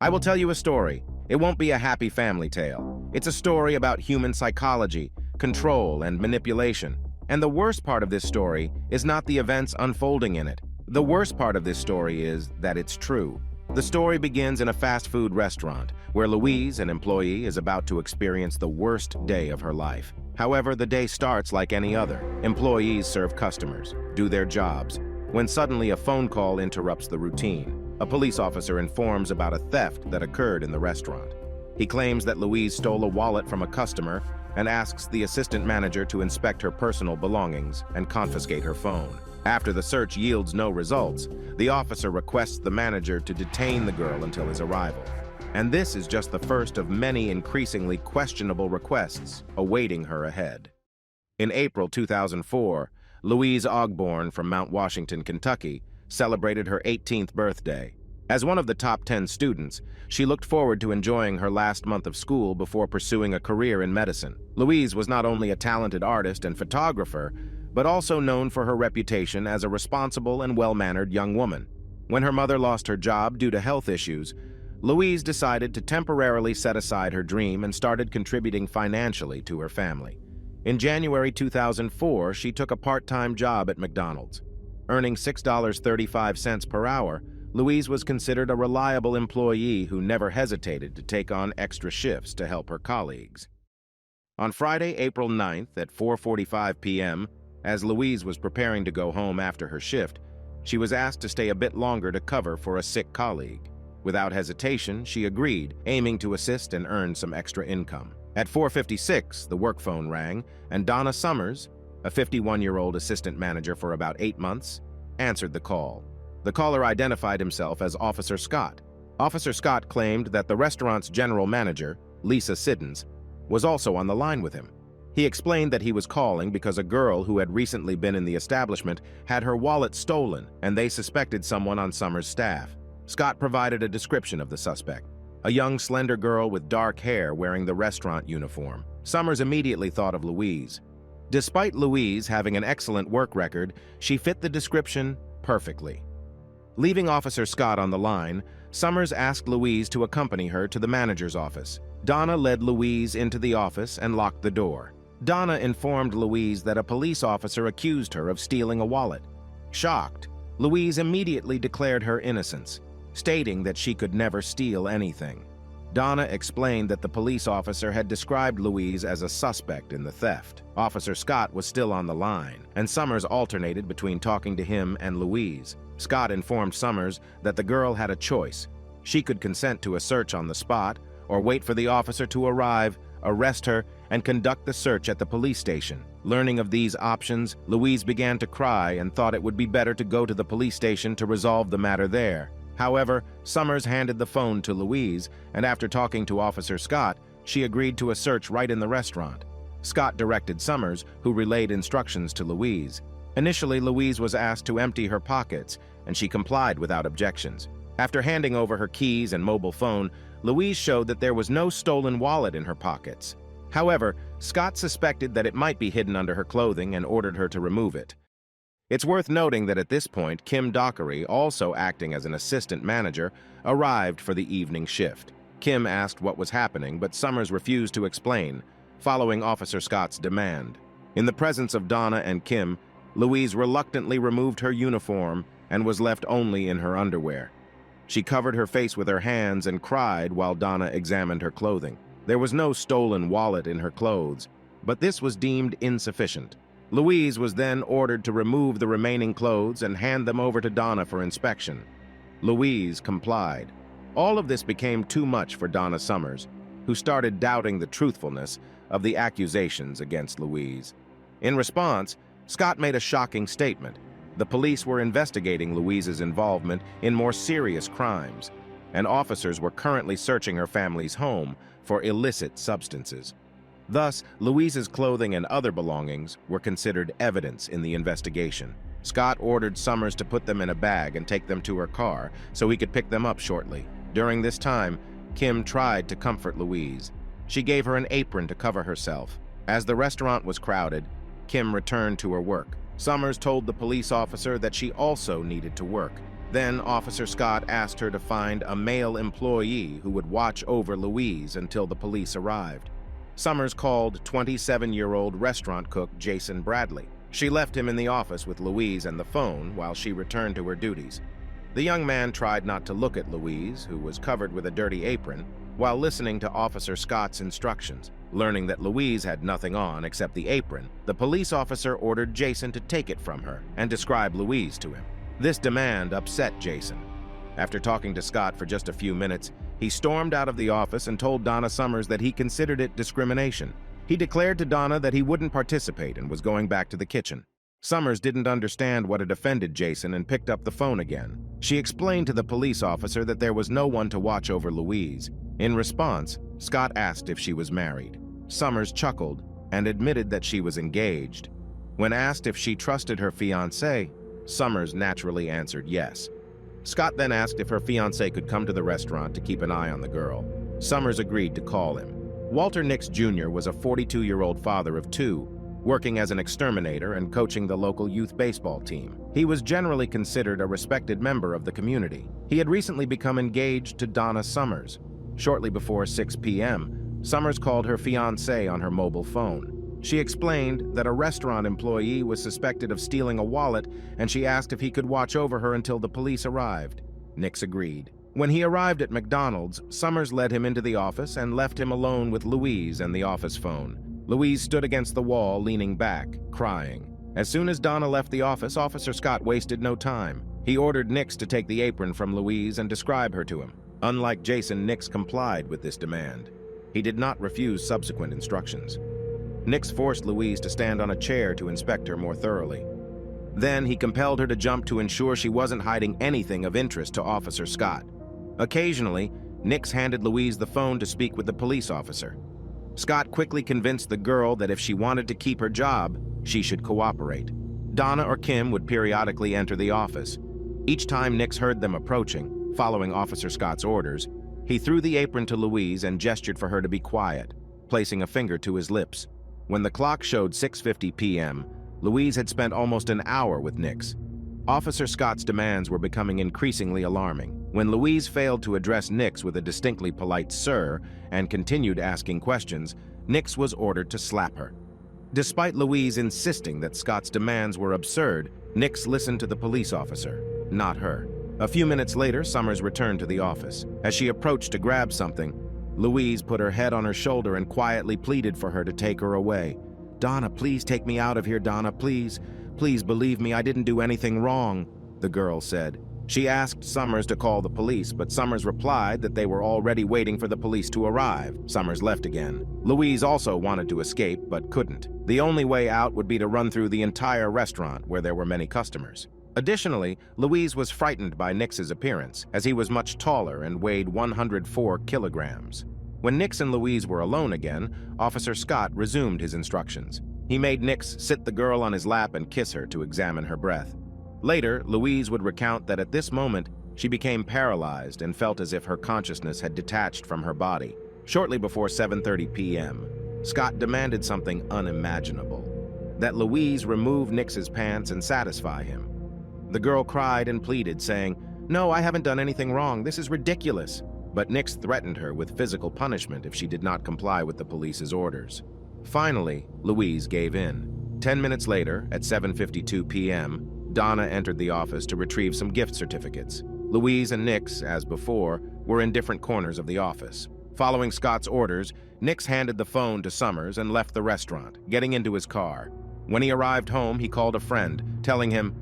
I will tell you a story. It won't be a happy family tale. It's a story about human psychology, control, and manipulation. And the worst part of this story is not the events unfolding in it. The worst part of this story is that it's true. The story begins in a fast food restaurant, where Louise, an employee, is about to experience the worst day of her life. However, the day starts like any other. Employees serve customers, do their jobs, when suddenly a phone call interrupts the routine. A police officer informs about a theft that occurred in the restaurant. He claims that Louise stole a wallet from a customer and asks the assistant manager to inspect her personal belongings and confiscate her phone. After the search yields no results, the officer requests the manager to detain the girl until his arrival. And this is just the first of many increasingly questionable requests awaiting her ahead. In April 2004, Louise Ogborn from Mount Washington, Kentucky, celebrated her 18th birthday. As one of the top 10 students, she looked forward to enjoying her last month of school before pursuing a career in medicine. Louise was not only a talented artist and photographer, but also known for her reputation as a responsible and well-mannered young woman. When her mother lost her job due to health issues, Louise decided to temporarily set aside her dream and started contributing financially to her family. In January 2004, she took a part-time job at McDonald's. Earning $6.35 per hour, Louise was considered a reliable employee who never hesitated to take on extra shifts to help her colleagues. On Friday, April 9th at 4:45 p.m., as Louise was preparing to go home after her shift, she was asked to stay a bit longer to cover for a sick colleague. Without hesitation, she agreed, aiming to assist and earn some extra income. At 4:56, the work phone rang, and Donna Summers, a 51-year-old assistant manager for about 8 months, answered the call. The caller identified himself as Officer Scott. Officer Scott claimed that the restaurant's general manager, Lisa Siddons, was also on the line with him. He explained that he was calling because a girl who had recently been in the establishment had her wallet stolen, and they suspected someone on Summers' staff. Scott provided a description of the suspect, a young, slender girl with dark hair wearing the restaurant uniform. Summers immediately thought of Louise. Despite Louise having an excellent work record, she fit the description perfectly. Leaving Officer Scott on the line, Summers asked Louise to accompany her to the manager's office. Donna led Louise into the office and locked the door. Donna informed Louise that a police officer accused her of stealing a wallet. Shocked, Louise immediately declared her innocence, stating that she could never steal anything. Donna explained that the police officer had described Louise as a suspect in the theft. Officer Scott was still on the line, and Summers alternated between talking to him and Louise. Scott informed Summers that the girl had a choice. She could consent to a search on the spot, or wait for the officer to arrive, arrest her, and conduct the search at the police station. Learning of these options, Louise began to cry and thought it would be better to go to the police station to resolve the matter there. However, Summers handed the phone to Louise, and after talking to Officer Scott, she agreed to a search right in the restaurant. Scott directed Summers, who relayed instructions to Louise. Initially, Louise was asked to empty her pockets, and she complied without objections. After handing over her keys and mobile phone, Louise showed that there was no stolen wallet in her pockets. However, Scott suspected that it might be hidden under her clothing and ordered her to remove it. It's worth noting that at this point, Kim Dockery, also acting as an assistant manager, arrived for the evening shift. Kim asked what was happening, but Summers refused to explain, following Officer Scott's demand. In the presence of Donna and Kim, Louise reluctantly removed her uniform and was left only in her underwear. She covered her face with her hands and cried while Donna examined her clothing. There was no stolen wallet in her clothes, but this was deemed insufficient. Louise was then ordered to remove the remaining clothes and hand them over to Donna for inspection. Louise complied. All of this became too much for Donna Summers, who started doubting the truthfulness of the accusations against Louise. In response, Scott made a shocking statement. The police were investigating Louise's involvement in more serious crimes, and officers were currently searching her family's home for illicit substances. Thus, Louise's clothing and other belongings were considered evidence in the investigation. Scott ordered Summers to put them in a bag and take them to her car so he could pick them up shortly. During this time, Kim tried to comfort Louise. She gave her an apron to cover herself. As the restaurant was crowded, Kim returned to her work. Summers told the police officer that she also needed to work. Then Officer Scott asked her to find a male employee who would watch over Louise until the police arrived. Summers called 27-year-old restaurant cook Jason Bradley. She left him in the office with Louise and the phone while she returned to her duties. The young man tried not to look at Louise, who was covered with a dirty apron, while listening to Officer Scott's instructions. Learning that Louise had nothing on except the apron, the police officer ordered Jason to take it from her and describe Louise to him. This demand upset Jason. After talking to Scott for just a few minutes, he stormed out of the office and told Donna Summers that he considered it discrimination. He declared to Donna that he wouldn't participate and was going back to the kitchen. Summers didn't understand what had offended Jason and picked up the phone again. She explained to the police officer that there was no one to watch over Louise. In response, Scott asked if she was married. Summers chuckled and admitted that she was engaged. When asked if she trusted her fiancé, Summers naturally answered yes. Scott then asked if her fiancé could come to the restaurant to keep an eye on the girl. Summers agreed to call him. Walter Nix Jr. was a 42-year-old father of two, working as an exterminator and coaching the local youth baseball team. He was generally considered a respected member of the community. He had recently become engaged to Donna Summers. Shortly before 6 p.m., Summers called her fiancé on her mobile phone. She explained that a restaurant employee was suspected of stealing a wallet, and she asked if he could watch over her until the police arrived. Nix agreed. When he arrived at McDonald's, Summers led him into the office and left him alone with Louise and the office phone. Louise stood against the wall, leaning back, crying. As soon as Donna left the office, Officer Scott wasted no time. He ordered Nix to take the apron from Louise and describe her to him. Unlike Jason, Nix complied with this demand. He did not refuse subsequent instructions. Nix forced Louise to stand on a chair to inspect her more thoroughly. Then he compelled her to jump to ensure she wasn't hiding anything of interest to Officer Scott. Occasionally, Nix handed Louise the phone to speak with the police officer. Scott quickly convinced the girl that if she wanted to keep her job, she should cooperate. Donna or Kim would periodically enter the office. Each time Nix heard them approaching, following Officer Scott's orders, he threw the apron to Louise and gestured for her to be quiet, placing a finger to his lips. When the clock showed 6:50 p.m., Louise had spent almost an hour with Nix. Officer Scott's demands were becoming increasingly alarming. When Louise failed to address Nix with a distinctly polite "sir" and continued asking questions, Nix was ordered to slap her. Despite Louise insisting that Scott's demands were absurd, Nix listened to the police officer, not her. A few minutes later, Summers returned to the office. As she approached to grab something, Louise put her head on her shoulder and quietly pleaded for her to take her away. "Donna, please take me out of here, Donna, please. Please believe me, I didn't do anything wrong," the girl said. She asked Summers to call the police, but Summers replied that they were already waiting for the police to arrive. Summers left again. Louise also wanted to escape, but couldn't. The only way out would be to run through the entire restaurant, where there were many customers. Additionally, Louise was frightened by Nix's appearance, as he was much taller and weighed 104 kilograms. When Nix and Louise were alone again, Officer Scott resumed his instructions. He made Nix sit the girl on his lap and kiss her to examine her breath. Later, Louise would recount that at this moment, she became paralyzed and felt as if her consciousness had detached from her body. Shortly before 7:30 p.m., Scott demanded something unimaginable: that Louise remove Nix's pants and satisfy him. The girl cried and pleaded, saying, "No, I haven't done anything wrong. This is ridiculous." But Nix threatened her with physical punishment if she did not comply with the police's orders. Finally, Louise gave in. 10 minutes later, at 7:52 p.m., Donna entered the office to retrieve some gift certificates. Louise and Nix, as before, were in different corners of the office. Following Scott's orders, Nix handed the phone to Summers and left the restaurant, getting into his car. When he arrived home, he called a friend, telling him,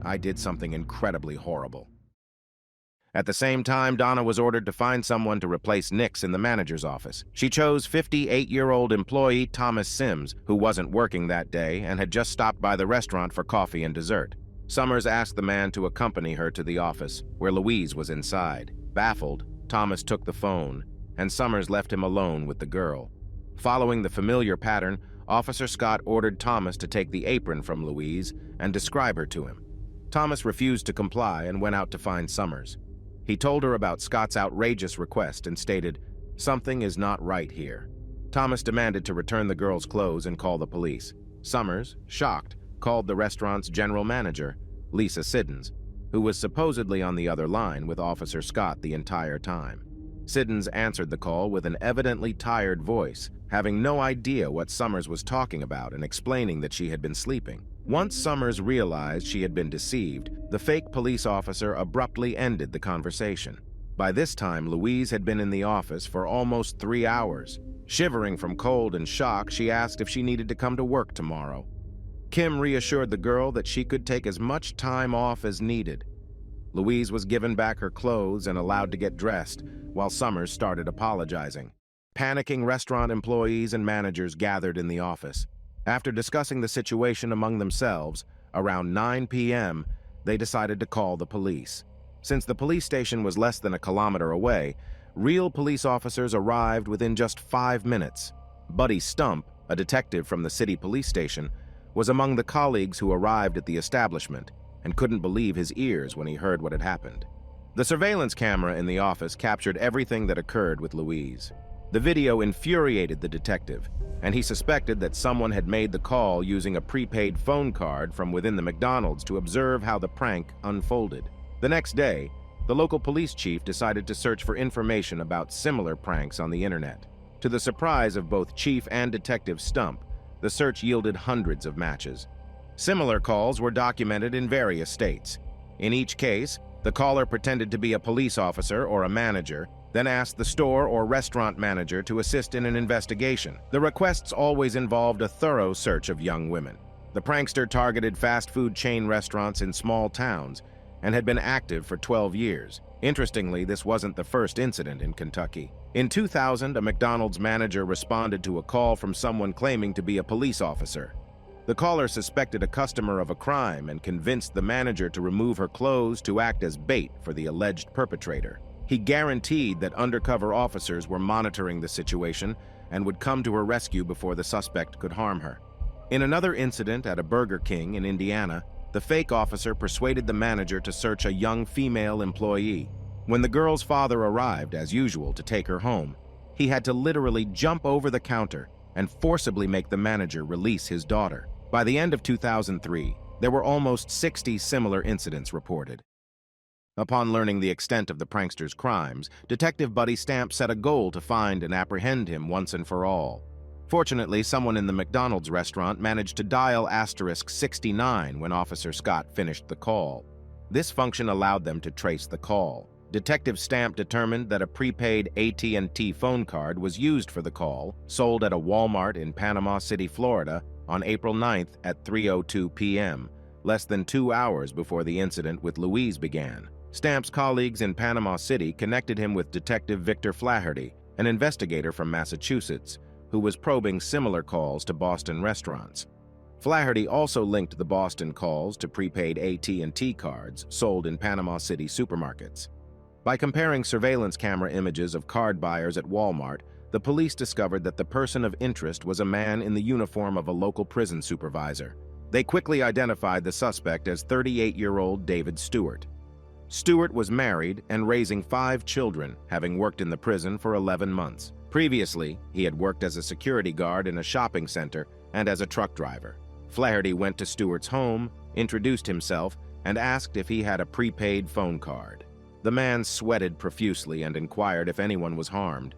"I did something incredibly horrible." At the same time, Donna was ordered to find someone to replace Nix in the manager's office. She chose 58-year-old employee Thomas Sims, who wasn't working that day and had just stopped by the restaurant for coffee and dessert. Summers asked the man to accompany her to the office, where Louise was inside. Baffled, Thomas took the phone, and Summers left him alone with the girl. Following the familiar pattern, Officer Scott ordered Thomas to take the apron from Louise and describe her to him. Thomas refused to comply and went out to find Summers. He told her about Scott's outrageous request and stated, "Something is not right here." Thomas demanded to return the girl's clothes and call the police. Summers, shocked, called the restaurant's general manager, Lisa Siddons. who was supposedly on the other line with Officer Scott the entire time. Siddons answered the call with an evidently tired voice, having no idea what Summers was talking about and explaining that she had been sleeping. Once Summers realized she had been deceived, the fake police officer abruptly ended the conversation. By this time, Louise had been in the office for almost 3 hours. Shivering from cold and shock, she asked if she needed to come to work tomorrow. Kim reassured the girl that she could take as much time off as needed. Louise was given back her clothes and allowed to get dressed, while Summers started apologizing. Panicking restaurant employees and managers gathered in the office. After discussing the situation among themselves, around 9 p.m., they decided to call the police. Since the police station was less than a kilometer away, real police officers arrived within just 5 minutes. Buddy Stump, a detective from the city police station, was among the colleagues who arrived at the establishment and couldn't believe his ears when he heard what had happened. The surveillance camera in the office captured everything that occurred with Louise. The video infuriated the detective, and he suspected that someone had made the call using a prepaid phone card from within the McDonald's to observe how the prank unfolded. The next day, the local police chief decided to search for information about similar pranks on the internet. To the surprise of both Chief and Detective Stump, the search yielded hundreds of matches. Similar calls were documented in various states. In each case, the caller pretended to be a police officer or a manager, then asked the store or restaurant manager to assist in an investigation. The requests always involved a thorough search of young women. The prankster targeted fast food chain restaurants in small towns and had been active for 12 years. Interestingly, this wasn't the first incident in Kentucky. In 2000, a McDonald's manager responded to a call from someone claiming to be a police officer. The caller suspected a customer of a crime and convinced the manager to remove her clothes to act as bait for the alleged perpetrator. He guaranteed that undercover officers were monitoring the situation and would come to her rescue before the suspect could harm her. In another incident at a Burger King in Indiana, the fake officer persuaded the manager to search a young female employee. When the girl's father arrived, as usual, to take her home, he had to literally jump over the counter and forcibly make the manager release his daughter. By the end of 2003, there were almost 60 similar incidents reported. Upon learning the extent of the prankster's crimes, Detective Buddy Stamp set a goal to find and apprehend him once and for all. Fortunately, someone in the McDonald's restaurant managed to dial *69 when Officer Scott finished the call. This function allowed them to trace the call. Detective Stamp determined that a prepaid AT&T phone card was used for the call, sold at a Walmart in Panama City, Florida, on April 9th at 3:02 p.m., less than 2 hours before the incident with Louise began. Stamp's colleagues in Panama City connected him with Detective Victor Flaherty, an investigator from Massachusetts, who was probing similar calls to Boston restaurants. Flaherty also linked the Boston calls to prepaid AT&T cards sold in Panama City supermarkets. By comparing surveillance camera images of card buyers at Walmart, the police discovered that the person of interest was a man in the uniform of a local prison supervisor. They quickly identified the suspect as 38-year-old David Stewart. Stewart was married and raising 5 children, having worked in the prison for 11 months. Previously, he had worked as a security guard in a shopping center and as a truck driver. Flaherty went to Stewart's home, introduced himself, and asked if he had a prepaid phone card. The man sweated profusely and inquired if anyone was harmed.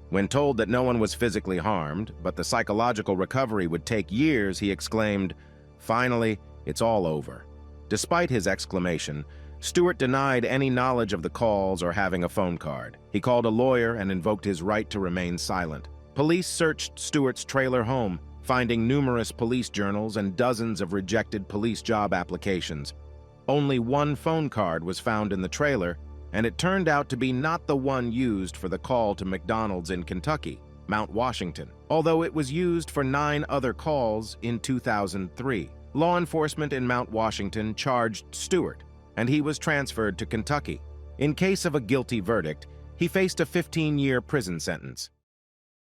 When told that no one was physically harmed, but the psychological recovery would take years, he exclaimed, "Finally, it's all over." Despite his exclamation, Stewart denied any knowledge of the calls or having a phone card. He called a lawyer and invoked his right to remain silent. Police searched Stewart's trailer home, finding numerous police journals and dozens of rejected police job applications. Only one phone card was found in the trailer, and it turned out to be not the one used for the call to McDonald's in Kentucky, Mount Washington, although it was used for 9 other calls in 2003. Law enforcement in Mount Washington charged Stewart, and he was transferred to Kentucky. In case of a guilty verdict, he faced a 15-year prison sentence.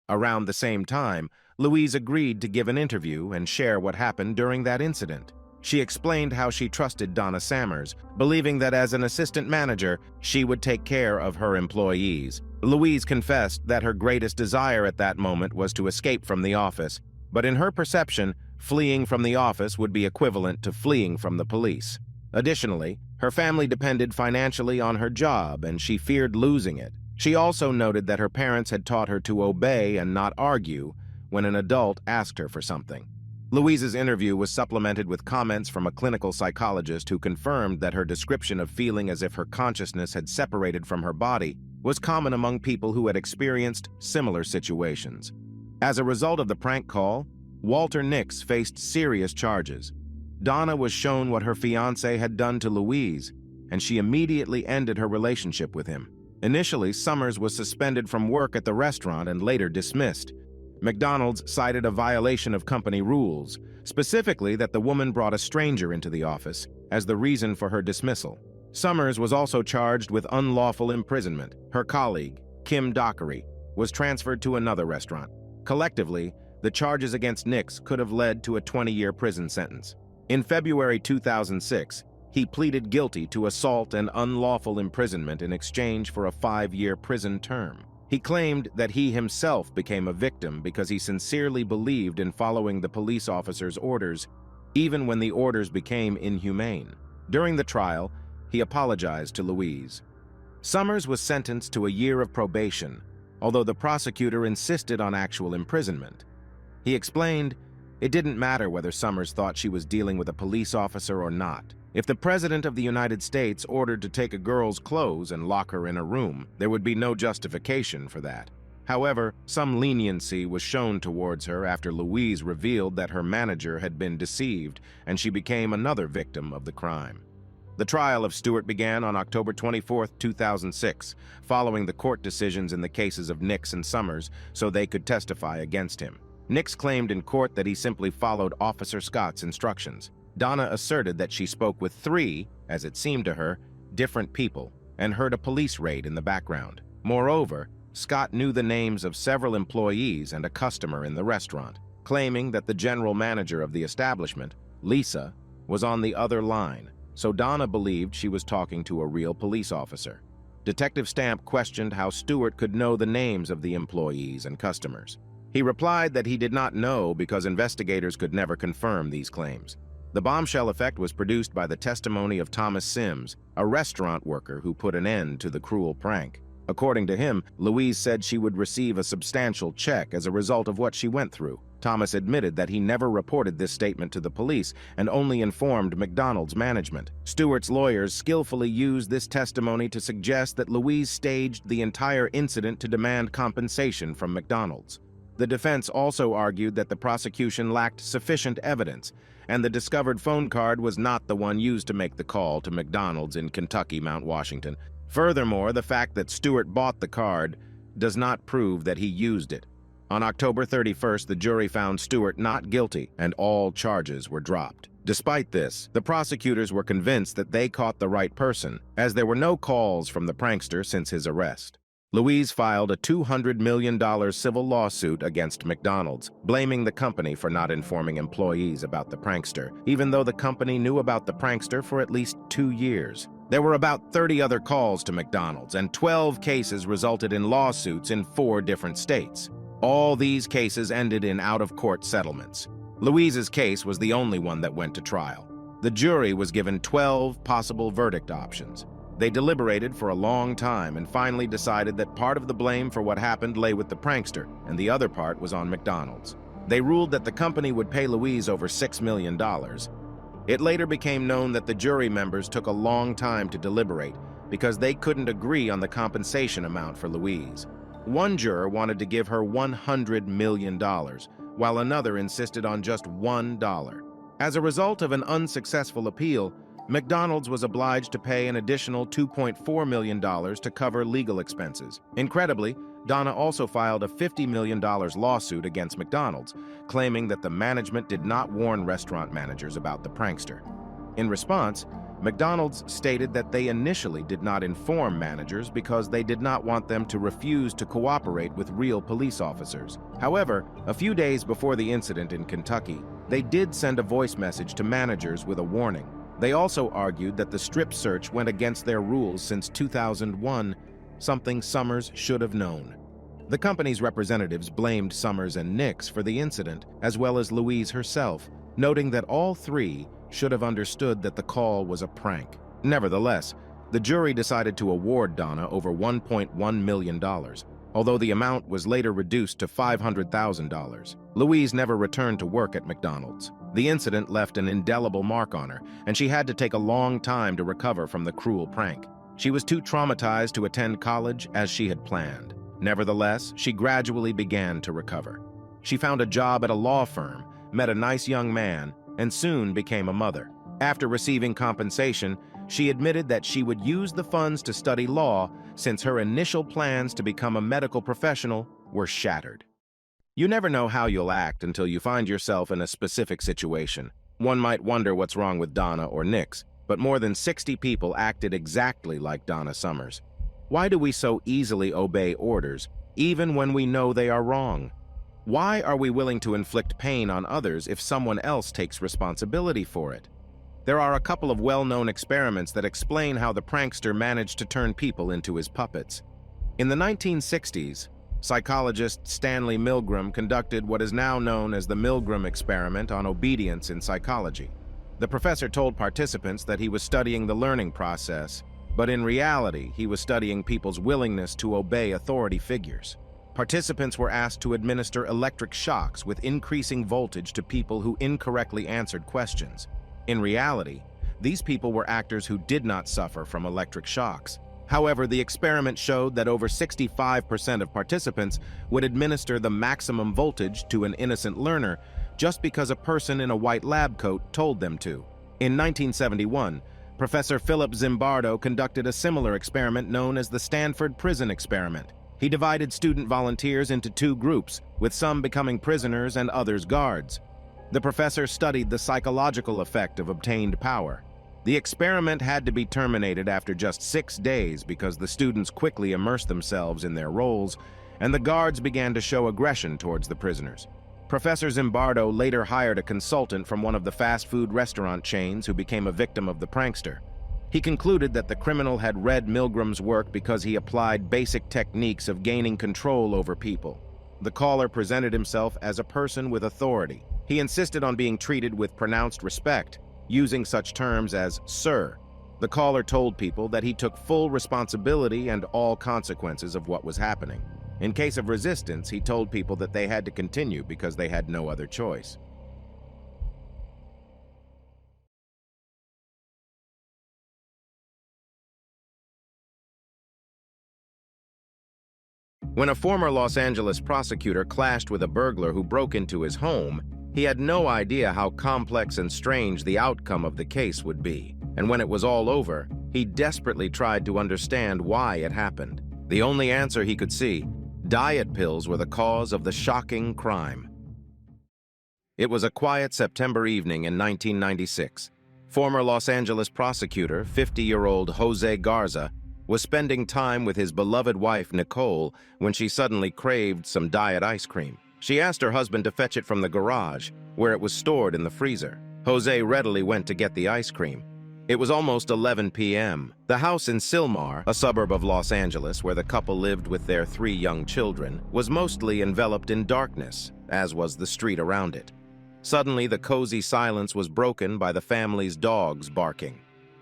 Around the same time, Louise agreed to give an interview and share what happened during that incident. She explained how she trusted Donna Sammers, believing that as an assistant manager, she would take care of her employees. Louise confessed that her greatest desire at that moment was to escape from the office, but in her perception, fleeing from the office would be equivalent to fleeing from the police. Additionally, Her family depended financially on her job, and she feared losing it. She also noted that her parents had taught her to obey and not argue when an adult asked her for something. Louise's interview was supplemented with comments from a clinical psychologist who confirmed that her description of feeling as if her consciousness had separated from her body was common among people who had experienced similar situations. As a result of the prank call, Walter Nix faced serious charges. Donna was shown what her fiancé had done to Louise, and she immediately ended her relationship with him. Initially, Summers was suspended from work at the restaurant and later dismissed. McDonald's cited a violation of company rules, specifically that the woman brought a stranger into the office, as the reason for her dismissal. Summers was also charged with unlawful imprisonment. Her colleague, Kim Dockery, was transferred to another restaurant. Collectively, the charges against Nix could have led to a 20-year prison sentence. In February 2006, he pleaded guilty to assault and unlawful imprisonment in exchange for a 5-year prison term. He claimed that he himself became a victim because he sincerely believed in following the police officer's orders, even when the orders became inhumane. During the trial, he apologized to Louise. Summers was sentenced to a year of probation, although the prosecutor insisted on actual imprisonment. He explained, "It didn't matter whether Summers thought she was dealing with a police officer or not. If the President of the United States ordered to take a girl's clothes and lock her in a room, there would be no justification for that." However, some leniency was shown towards her after Louise revealed that her manager had been deceived, and she became another victim of the crime. The trial of Stewart began on October 24, 2006, following the court decisions in the cases of Nix and Summers so they could testify against him. Nix claimed in court that he simply followed Officer Scott's instructions. Donna asserted that she spoke with 3, as it seemed to her, different people and heard a police raid in the background. Moreover, Scott knew the names of several employees and a customer in the restaurant, claiming that the general manager of the establishment, Lisa, was on the other line, so Donna believed she was talking to a real police officer. Detective Stamp questioned how Stewart could know the names of the employees and customers. He replied that he did not know because investigators could never confirm these claims. The bombshell effect was produced by the testimony of Thomas Sims, a restaurant worker who put an end to the cruel prank. According to him, Louise said she would receive a substantial check as a result of what she went through. Thomas admitted that he never reported this statement to the police and only informed McDonald's management. Stewart's lawyers skillfully used this testimony to suggest that Louise staged the entire incident to demand compensation from McDonald's. The defense also argued that the prosecution lacked sufficient evidence, and the discovered phone card was not the one used to make the call to McDonald's in Kentucky, Mount Washington. Furthermore, the fact that Stewart bought the card does not prove that he used it. On October 31st, the jury found Stewart not guilty, and all charges were dropped. Despite this, the prosecutors were convinced that they caught the right person, as there were no calls from the prankster since his arrest. Louise filed a $200 million civil lawsuit against McDonald's, blaming the company for not informing employees about the prankster, even though the company knew about the prankster for at least 2 years. There were about 30 other calls to McDonald's, and 12 cases resulted in lawsuits in 4 different states. All these cases ended in out-of-court settlements. Louise's case was the only one that went to trial. The jury was given 12 possible verdict options. They deliberated for a long time and finally decided that part of the blame for what happened lay with the prankster, and the other part was on McDonald's. They ruled that the company would pay Louise over $6 million. It later became known that the jury members took a long time to deliberate because they couldn't agree on the compensation amount for Louise. One juror wanted to give her $100 million, while another insisted on just $1. As a result of an unsuccessful appeal, McDonald's was obliged to pay an additional $2.4 million to cover legal expenses. Incredibly, Donna also filed a $50 million lawsuit against McDonald's, claiming that the management did not warn restaurant managers about the prankster. In response, McDonald's stated that they initially did not inform managers because they did not want them to refuse to cooperate with real police officers. However, a few days before the incident in Kentucky, they did send a voice message to managers with a warning. They also argued that the strip search went against their rules since 2001, something Summers should have known. The company's representatives blamed Summers and Nix for the incident, as well as Louise herself, noting that all 3 should have understood that the call was a prank. Nevertheless, the jury decided to award Donna over $1.1 million, although the amount was later reduced to $500,000. Louise never returned to work at McDonald's. The incident left an indelible mark on her, and she had to take a long time to recover from the cruel prank. She was too traumatized to attend college as she had planned. Nevertheless, she gradually began to recover. She found a job at a law firm, met a nice young man, and soon became a mother. After receiving compensation, she admitted that she would use the funds to study law since her initial plans to become a medical professional were shattered. You never know how you'll act until you find yourself in a specific situation. One might wonder what's wrong with Donna or Nix, but more than 60 people acted exactly like Donna Summers. Why do we so easily obey orders, even when we know they are wrong? Why are we willing to inflict pain on others if someone else takes responsibility for it? There are a couple of well-known experiments that explain how the prankster managed to turn people into his puppets. In the 1960s, psychologist Stanley Milgram conducted what is now known as the Milgram experiment on obedience in psychology. The professor told participants that he was studying the learning process, but in reality, he was studying people's willingness to obey authority figures. Participants were asked to administer electric shocks with increasing voltage to people who incorrectly answered questions. In reality, these people were actors who did not suffer from electric shocks. However, the experiment showed that over 65% of participants would administer the maximum voltage to an innocent learner just because a person in a white lab coat told them to. In 1971, Professor Philip Zimbardo conducted a similar experiment known as the Stanford Prison Experiment. He divided student volunteers into two groups, with some becoming prisoners and others guards. The professor studied the psychological effect of obtained power. The experiment had to be terminated after just 6 days because the students quickly immersed themselves in their roles, and the guards began to show aggression towards the prisoners. Professor Zimbardo later hired a consultant from one of the fast food restaurant chains who became a victim of the prankster. He concluded that the criminal had read Milgram's work because he applied basic techniques of gaining control over people. The caller presented himself as a person with authority. He insisted on being treated with pronounced respect, using such terms as "sir." The caller told people that he took full responsibility and all consequences of what was happening. In case of resistance, he told people that they had to continue because they had no other choice. When a former Los Angeles prosecutor clashed with a burglar who broke into his home, he had no idea how complex and strange the outcome of the case would be. And when it was all over, he desperately tried to understand why it happened. The only answer he could see: diet pills were the cause of the shocking crime. It was a quiet September evening in 1996. Former Los Angeles prosecutor, 50-year-old Jose Garza, was spending time with his beloved wife, Nicole, when she suddenly craved some diet ice cream. She asked her husband to fetch it from the garage, where it was stored in the freezer. Jose readily went to get the ice cream. It was almost 11 p.m. The house in Silmar, a suburb of Los Angeles where the couple lived with their 3 young children, was mostly enveloped in darkness, as was the street around it. Suddenly, the cozy silence was broken by the family's dogs barking.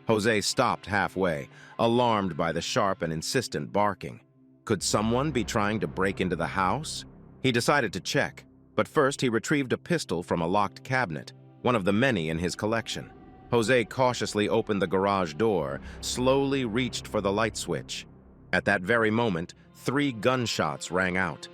Jose stopped halfway, alarmed by the sharp and insistent barking. Could someone be trying to break into the house? He decided to check, but first he retrieved a pistol from a locked cabinet, one of the many in his collection. Jose cautiously opened the garage door, slowly reached for the light switch. At that very moment, 3 gunshots rang out.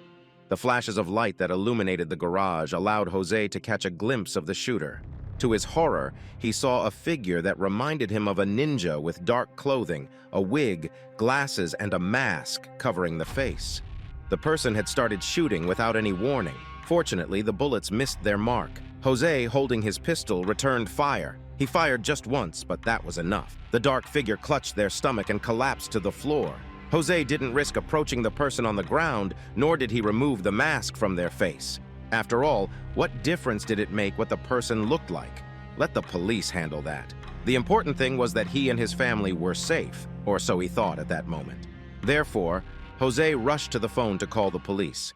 The flashes of light that illuminated the garage allowed Jose to catch a glimpse of the shooter. To his horror, he saw a figure that reminded him of a ninja with dark clothing, a wig, glasses, and a mask covering the face. The person had started shooting without any warning. Fortunately, the bullets missed their mark. Jose, holding his pistol, returned fire. He fired just once, but that was enough. The dark figure clutched their stomach and collapsed to the floor. Jose didn't risk approaching the person on the ground, nor did he remove the mask from their face. After all, what difference did it make what the person looked like? Let the police handle that. The important thing was that he and his family were safe, or so he thought at that moment. Therefore, Jose rushed to the phone to call the police.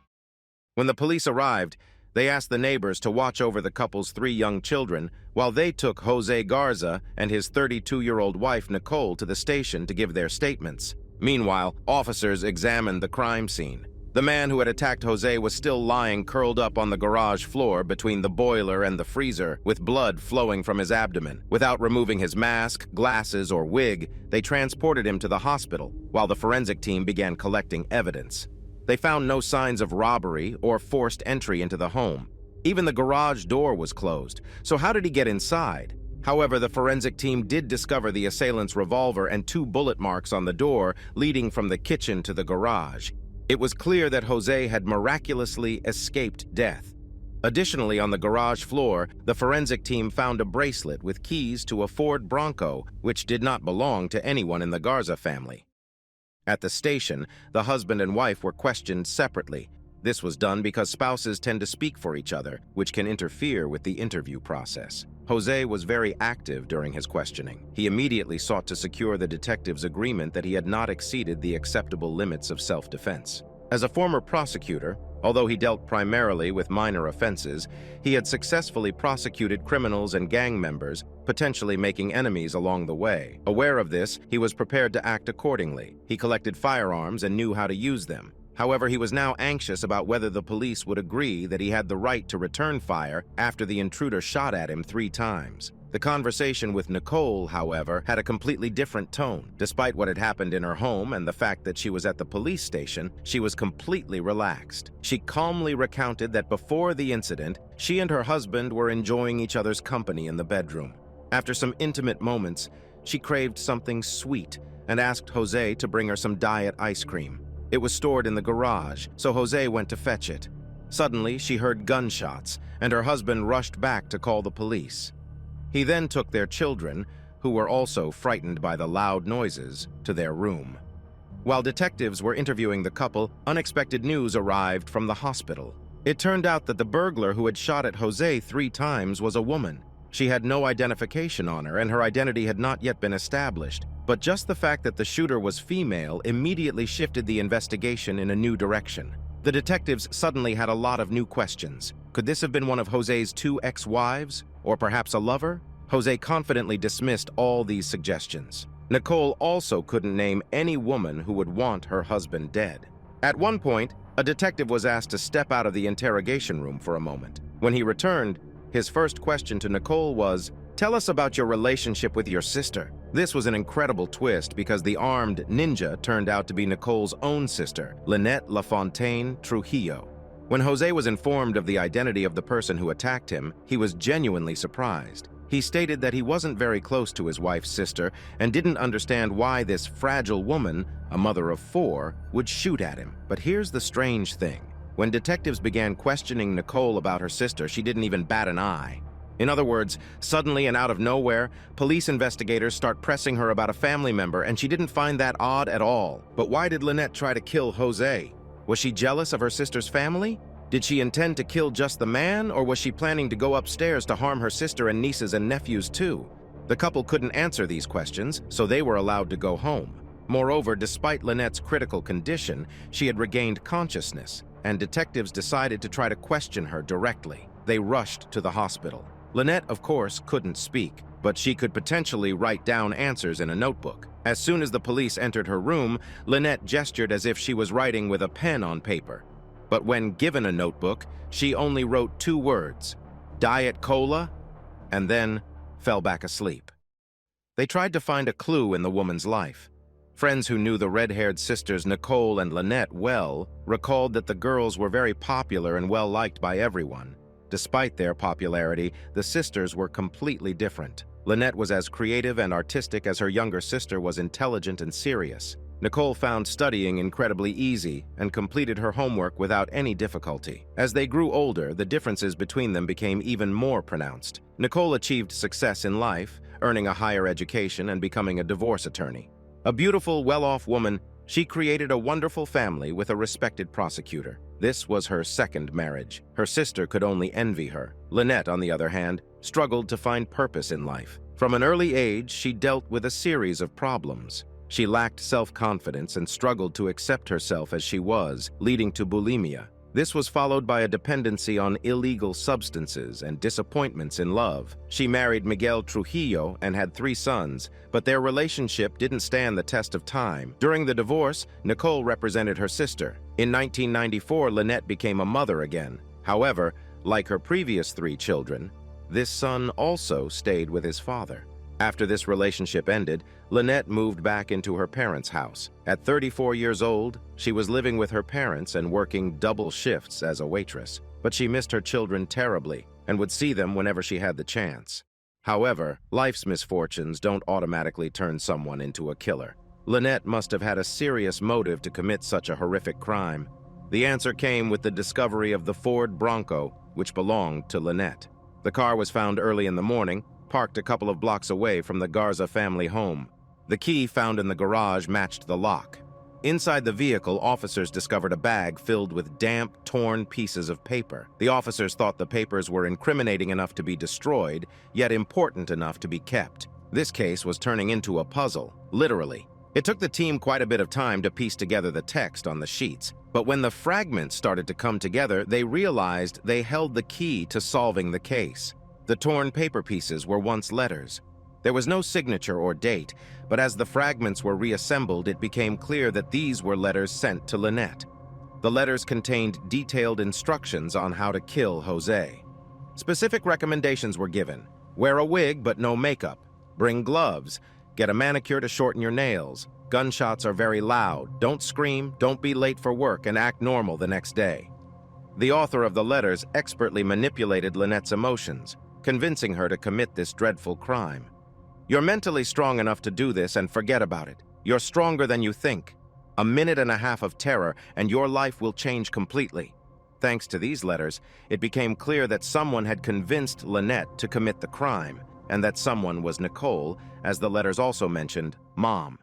When the police arrived, They asked the neighbors to watch over the couple's 3 young children while they took Jose Garza and his 32-year-old wife Nicole to the station to give their statements. Meanwhile, officers examined the crime scene. The man who had attacked Jose was still lying curled up on the garage floor between the boiler and the freezer, with blood flowing from his abdomen. Without removing his mask, glasses, or wig, they transported him to the hospital, while the forensic team began collecting evidence. They found no signs of robbery or forced entry into the home. Even the garage door was closed, so how did he get inside? However, the forensic team did discover the assailant's revolver and 2 bullet marks on the door leading from the kitchen to the garage. It was clear that Jose had miraculously escaped death. Additionally, on the garage floor, the forensic team found a bracelet with keys to a Ford Bronco, which did not belong to anyone in the Garza family. At the station, the husband and wife were questioned separately. This was done because spouses tend to speak for each other, which can interfere with the interview process. Jose was very active during his questioning. He immediately sought to secure the detectives' agreement that he had not exceeded the acceptable limits of self-defense. As a former prosecutor, although he dealt primarily with minor offenses, he had successfully prosecuted criminals and gang members, potentially making enemies along the way. Aware of this, he was prepared to act accordingly. He collected firearms and knew how to use them. However, he was now anxious about whether the police would agree that he had the right to return fire after the intruder shot at him 3 times. The conversation with Nicole, however, had a completely different tone. Despite what had happened in her home and the fact that she was at the police station, she was completely relaxed. She calmly recounted that before the incident, she and her husband were enjoying each other's company in the bedroom. After some intimate moments, she craved something sweet and asked Jose to bring her some diet ice cream. It was stored in the garage, so Jose went to fetch it. Suddenly, she heard gunshots, and her husband rushed back to call the police. He then took their children, who were also frightened by the loud noises, to their room. While detectives were interviewing the couple, unexpected news arrived from the hospital. It turned out that the burglar who had shot at Jose 3 times was a woman. She had no identification on her, and her identity had not yet been established. But just the fact that the shooter was female immediately shifted the investigation in a new direction. The detectives suddenly had a lot of new questions. Could this have been one of Jose's 2 ex-wives? Or perhaps a lover? Jose confidently dismissed all these suggestions. Nicole also couldn't name any woman who would want her husband dead. At one point, a detective was asked to step out of the interrogation room for a moment. When he returned, his first question to Nicole was, "Tell us about your relationship with your sister." This was an incredible twist because the armed ninja turned out to be Nicole's own sister, Lynette LaFontaine Trujillo. When Jose was informed of the identity of the person who attacked him, he was genuinely surprised. He stated that he wasn't very close to his wife's sister and didn't understand why this fragile woman, a mother of 4, would shoot at him. But here's the strange thing. When detectives began questioning Nicole about her sister, she didn't even bat an eye. In other words, suddenly and out of nowhere, police investigators start pressing her about a family member, and she didn't find that odd at all. But why did Lynette try to kill Jose? Was she jealous of her sister's family? Did she intend to kill just the man, or was she planning to go upstairs to harm her sister and nieces and nephews too? The couple couldn't answer these questions, so they were allowed to go home. Moreover, despite Lynette's critical condition, she had regained consciousness, and detectives decided to try to question her directly. They rushed to the hospital. Lynette, of course, couldn't speak, but she could potentially write down answers in a notebook. As soon as the police entered her room, Lynette gestured as if she was writing with a pen on paper. But when given a notebook, she only wrote 2 words, "Diet Cola," and then fell back asleep. They tried to find a clue in the woman's life. Friends who knew the red-haired sisters Nicole and Lynette well recalled that the girls were very popular and well-liked by everyone. Despite their popularity, the sisters were completely different. Lynette was as creative and artistic as her younger sister was intelligent and serious. Nicole found studying incredibly easy and completed her homework without any difficulty. As they grew older, the differences between them became even more pronounced. Nicole achieved success in life, earning a higher education and becoming a divorce attorney. A beautiful, well-off woman, she created a wonderful family with a respected prosecutor. This was her second marriage. Her sister could only envy her. Lynette, on the other hand, struggled to find purpose in life. From an early age, she dealt with a series of problems. She lacked self-confidence and struggled to accept herself as she was, leading to bulimia. This was followed by a dependency on illegal substances and disappointments in love. She married Miguel Trujillo and had 3 sons, but their relationship didn't stand the test of time. During the divorce, Nicole represented her sister. In 1994, Lynette became a mother again. However, like her previous 3 children, this son also stayed with his father. After this relationship ended, Lynette moved back into her parents' house. At 34 years old, she was living with her parents and working double shifts as a waitress. But she missed her children terribly and would see them whenever she had the chance. However, life's misfortunes don't automatically turn someone into a killer. Lynette must have had a serious motive to commit such a horrific crime. The answer came with the discovery of the Ford Bronco, which belonged to Lynette. The car was found early in the morning, parked a couple of blocks away from the Garza family home. The key found in the garage matched the lock. Inside the vehicle, officers discovered a bag filled with damp, torn pieces of paper. The officers thought the papers were incriminating enough to be destroyed, yet important enough to be kept. This case was turning into a puzzle, literally. It took the team quite a bit of time to piece together the text on the sheets, but when the fragments started to come together, they realized they held the key to solving the case. The torn paper pieces were once letters. There was no signature or date, but as the fragments were reassembled, it became clear that these were letters sent to Lynette. The letters contained detailed instructions on how to kill Jose. Specific recommendations were given. Wear a wig but no makeup. Bring gloves. Get a manicure to shorten your nails. Gunshots are very loud. Don't scream, don't be late for work, and act normal the next day. The author of the letters expertly manipulated Lynette's emotions, convincing her to commit this dreadful crime. You're mentally strong enough to do this and forget about it. You're stronger than you think. A minute and a half of terror and your life will change completely. Thanks to these letters, it became clear that someone had convinced Lynette to commit the crime, and that someone was Nicole, as the letters also mentioned, Mom.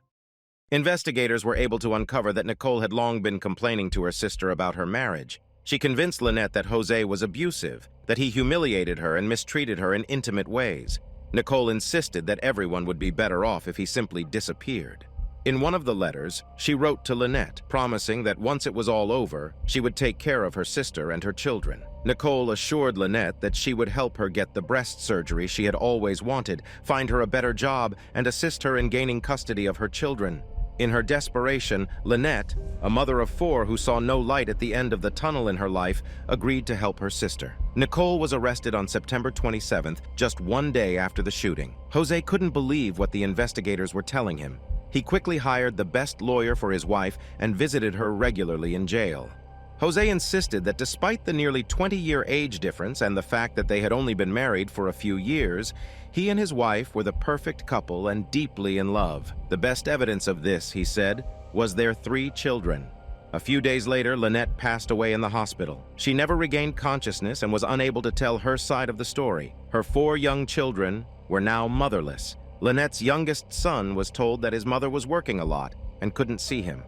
Investigators were able to uncover that Nicole had long been complaining to her sister about her marriage. She convinced Lynette that Jose was abusive, that he humiliated her and mistreated her in intimate ways. Nicole insisted that everyone would be better off if he simply disappeared. In one of the letters, she wrote to Lynette, promising that once it was all over, she would take care of her sister and her children. Nicole assured Lynette that she would help her get the breast surgery she had always wanted, find her a better job, and assist her in gaining custody of her children. In her desperation, Lynette, a mother of 4 who saw no light at the end of the tunnel in her life, agreed to help her sister. Nicole was arrested on September 27th, just 1 day after the shooting. Jose couldn't believe what the investigators were telling him. He quickly hired the best lawyer for his wife and visited her regularly in jail. Jose insisted that despite the nearly 20-year age difference and the fact that they had only been married for a few years, he and his wife were the perfect couple and deeply in love. The best evidence of this, he said, was their 3 children. A few days later, Lynette passed away in the hospital. She never regained consciousness and was unable to tell her side of the story. Her 4 young children were now motherless. Lynette's youngest son was told that his mother was working a lot and couldn't see him.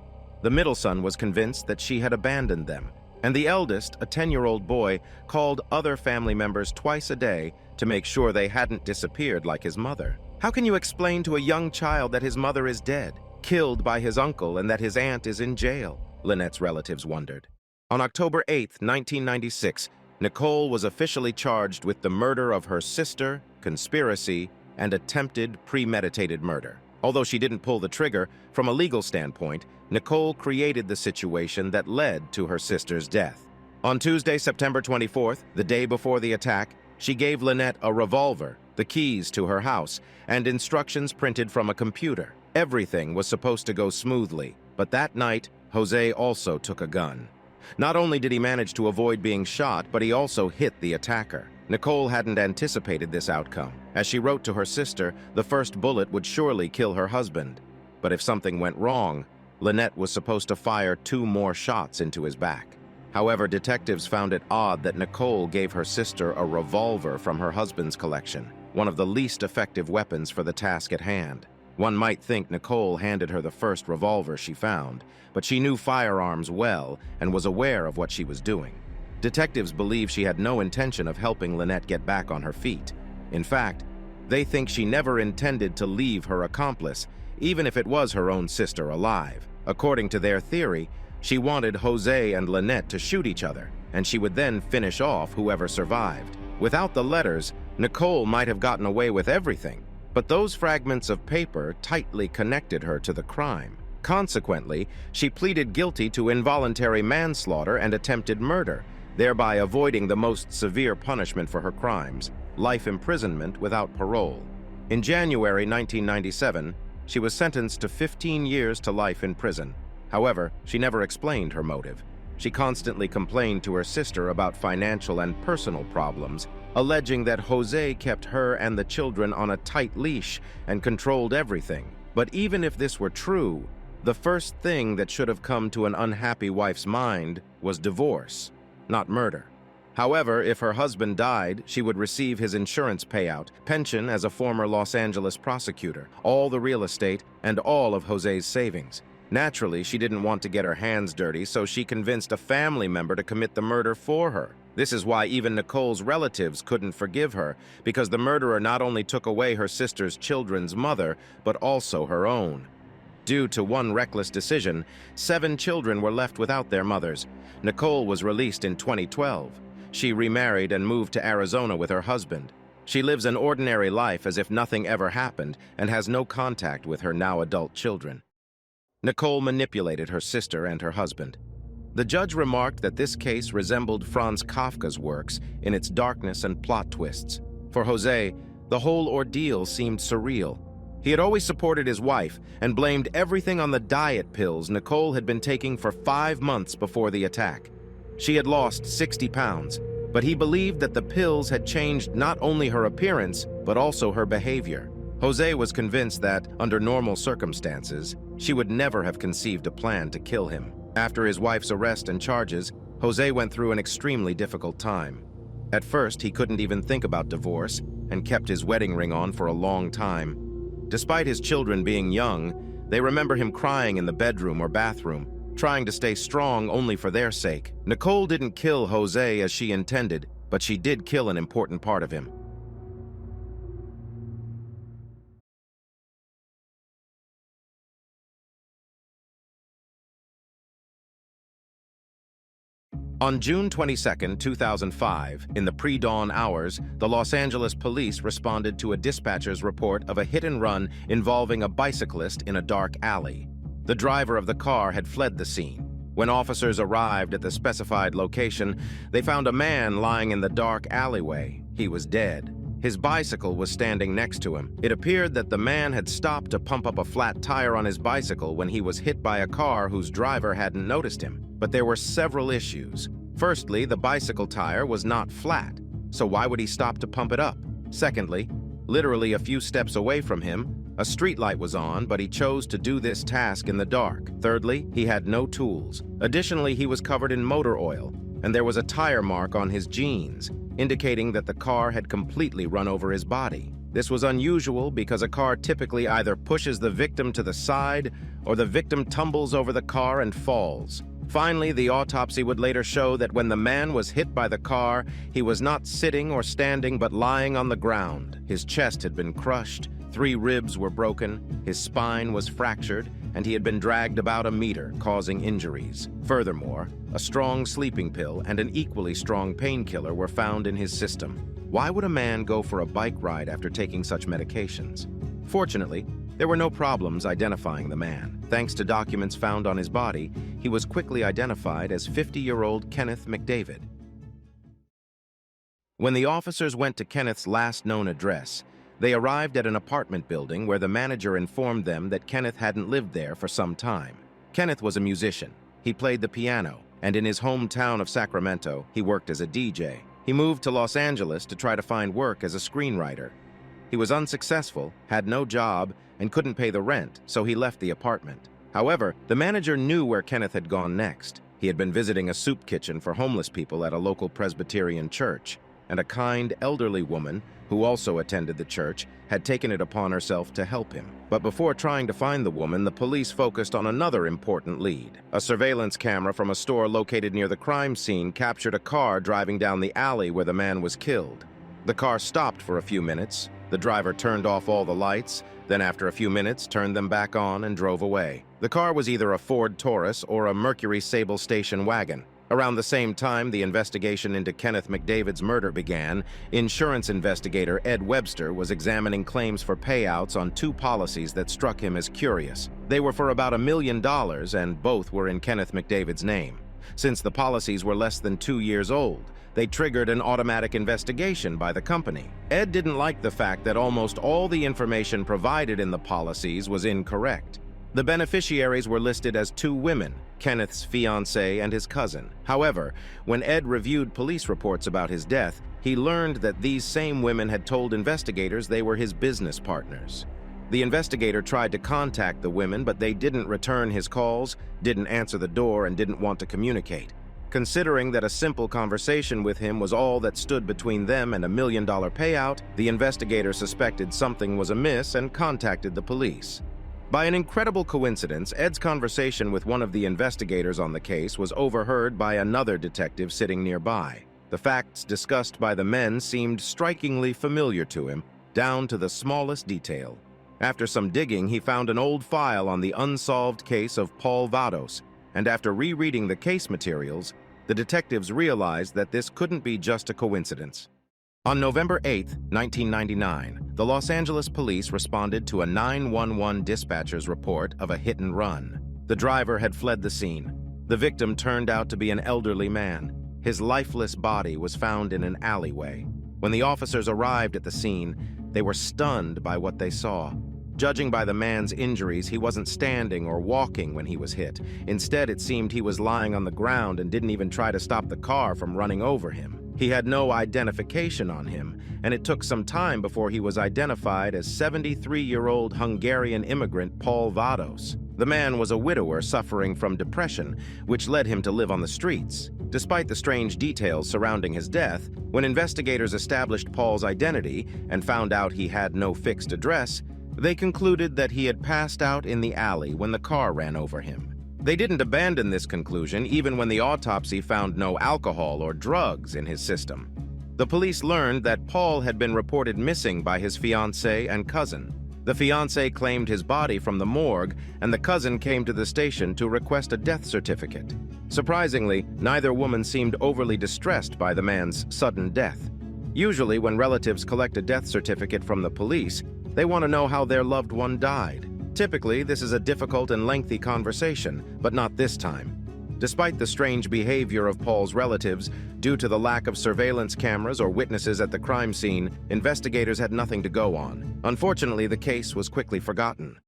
The middle son was convinced that she had abandoned them, and the eldest, a 10-year-old boy, called other family members twice a day to make sure they hadn't disappeared like his mother. How can you explain to a young child that his mother is dead, killed by his uncle, and that his aunt is in jail? Lynette's relatives wondered. On October 8, 1996, Nicole was officially charged with the murder of her sister, conspiracy, and attempted premeditated murder. Although she didn't pull the trigger, from a legal standpoint, Nicole created the situation that led to her sister's death. On Tuesday, September 24th, the day before the attack, she gave Lynette a revolver, the keys to her house, and instructions printed from a computer. Everything was supposed to go smoothly, but that night, Jose also took a gun. Not only did he manage to avoid being shot, but he also hit the attacker. Nicole hadn't anticipated this outcome. As she wrote to her sister, the first bullet would surely kill her husband. But if something went wrong, Lynette was supposed to fire 2 more shots into his back. However, detectives found it odd that Nicole gave her sister a revolver from her husband's collection, one of the least effective weapons for the task at hand. One might think Nicole handed her the first revolver she found, but she knew firearms well and was aware of what she was doing. Detectives believe she had no intention of helping Lynette get back on her feet. In fact, they think she never intended to leave her accomplice, even if it was her own sister alive. According to their theory, she wanted Jose and Lynette to shoot each other, and she would then finish off whoever survived. Without the letters, Nicole might have gotten away with everything, but those fragments of paper tightly connected her to the crime. Consequently, she pleaded guilty to involuntary manslaughter and attempted murder, thereby avoiding the most severe punishment for her crimes, life imprisonment without parole. In January 1997, she was sentenced to 15 years to life in prison. However, she never explained her motive. She constantly complained to her sister about financial and personal problems, alleging that Jose kept her and the children on a tight leash and controlled everything. But even if this were true, the first thing that should have come to an unhappy wife's mind was divorce, not murder. However, if her husband died, she would receive his insurance payout, pension as a former Los Angeles prosecutor, all the real estate, and all of Jose's savings. Naturally, she didn't want to get her hands dirty, so she convinced a family member to commit the murder for her. This is why even Nicole's relatives couldn't forgive her, because the murderer not only took away her sister's children's mother, but also her own. Due to one reckless decision, 7 children were left without their mothers. Nicole was released in 2012. She remarried and moved to Arizona with her husband. She lives an ordinary life as if nothing ever happened and has no contact with her now adult children. Nicole manipulated her sister and her husband. The judge remarked that this case resembled Franz Kafka's works in its darkness and plot twists. For Jose, the whole ordeal seemed surreal. He had always supported his wife and blamed everything on the diet pills Nicole had been taking for 5 months before the attack. She had lost 60 pounds, but he believed that the pills had changed not only her appearance, but also her behavior. Jose was convinced that, under normal circumstances, she would never have conceived a plan to kill him. After his wife's arrest and charges, Jose went through an extremely difficult time. At first, he couldn't even think about divorce and kept his wedding ring on for a long time. Despite his children being young, they remember him crying in the bedroom or bathroom, trying to stay strong only for their sake. Nicole didn't kill Jose as she intended, but she did kill an important part of him. On June 22, 2005, in the pre-dawn hours, the Los Angeles police responded to a dispatcher's report of a hit-and-run involving a bicyclist in a dark alley. The driver of the car had fled the scene. When officers arrived at the specified location, they found a man lying in the dark alleyway. He was dead. His bicycle was standing next to him. It appeared that the man had stopped to pump up a flat tire on his bicycle when he was hit by a car whose driver hadn't noticed him. But there were several issues. Firstly, the bicycle tire was not flat, so why would he stop to pump it up? Secondly, literally a few steps away from him, a streetlight was on, but he chose to do this task in the dark. Thirdly, he had no tools. Additionally, he was covered in motor oil, and there was a tire mark on his jeans, indicating that the car had completely run over his body. This was unusual because a car typically either pushes the victim to the side or the victim tumbles over the car and falls. Finally, the autopsy would later show that when the man was hit by the car, he was not sitting or standing but lying on the ground. His chest had been crushed, 3 ribs were broken, his spine was fractured, and he had been dragged about a meter, causing injuries. Furthermore, a strong sleeping pill and an equally strong painkiller were found in his system. Why would a man go for a bike ride after taking such medications? Fortunately, there were no problems identifying the man. Thanks to documents found on his body, he was quickly identified as 50-year-old Kenneth McDavid. When the officers went to Kenneth's last known address, they arrived at an apartment building where the manager informed them that Kenneth hadn't lived there for some time. Kenneth was a musician. He played the piano, and in his hometown of Sacramento, he worked as a DJ. He moved to Los Angeles to try to find work as a screenwriter. He was unsuccessful, had no job, and couldn't pay the rent, so he left the apartment. However, the manager knew where Kenneth had gone next. He had been visiting a soup kitchen for homeless people at a local Presbyterian church, and a kind, elderly woman, who also attended the church, had taken it upon herself to help him. But before trying to find the woman, the police focused on another important lead. A surveillance camera from a store located near the crime scene captured a car driving down the alley where the man was killed. The car stopped for a few minutes. The driver turned off all the lights, then after a few minutes turned them back on and drove away. The car was either a Ford Taurus or a Mercury Sable station wagon. Around the same time the investigation into Kenneth McDavid's murder began, insurance investigator Ed Webster was examining claims for payouts on two policies that struck him as curious. They were for about $1 million, and both were in Kenneth McDavid's name. Since the policies were less than 2 years old, they triggered an automatic investigation by the company. Ed didn't like the fact that almost all the information provided in the policies was incorrect. The beneficiaries were listed as two women, Kenneth's fiancée and his cousin. However, when Ed reviewed police reports about his death, he learned that these same women had told investigators they were his business partners. The investigator tried to contact the women, but they didn't return his calls, didn't answer the door, and didn't want to communicate. Considering that a simple conversation with him was all that stood between them and $1 million payout, the investigator suspected something was amiss and contacted the police. By an incredible coincidence, Ed's conversation with one of the investigators on the case was overheard by another detective sitting nearby. The facts discussed by the men seemed strikingly familiar to him, down to the smallest detail. After some digging, he found an old file on the unsolved case of Paul Vados, and after rereading the case materials, the detectives realized that this couldn't be just a coincidence. On November 8, 1999, the Los Angeles police responded to a 911 dispatcher's report of a hit and run. The driver had fled the scene. The victim turned out to be an elderly man. His lifeless body was found in an alleyway. When the officers arrived at the scene, they were stunned by what they saw. Judging by the man's injuries, he wasn't standing or walking when he was hit. Instead, it seemed he was lying on the ground and didn't even try to stop the car from running over him. He had no identification on him, and it took some time before he was identified as 73-year-old Hungarian immigrant Paul Vados. The man was a widower suffering from depression, which led him to live on the streets. Despite the strange details surrounding his death, when investigators established Paul's identity and found out he had no fixed address, they concluded that he had passed out in the alley when the car ran over him. They didn't abandon this conclusion even when the autopsy found no alcohol or drugs in his system. The police learned that Paul had been reported missing by his fiancée and cousin. The fiancé claimed his body from the morgue, and the cousin came to the station to request a death certificate. Surprisingly, neither woman seemed overly distressed by the man's sudden death. Usually, when relatives collect a death certificate from the police, they want to know how their loved one died. Typically, this is a difficult and lengthy conversation, but not this time. Despite the strange behavior of Paul's relatives, due to the lack of surveillance cameras or witnesses at the crime scene, investigators had nothing to go on. Unfortunately, the case was quickly forgotten.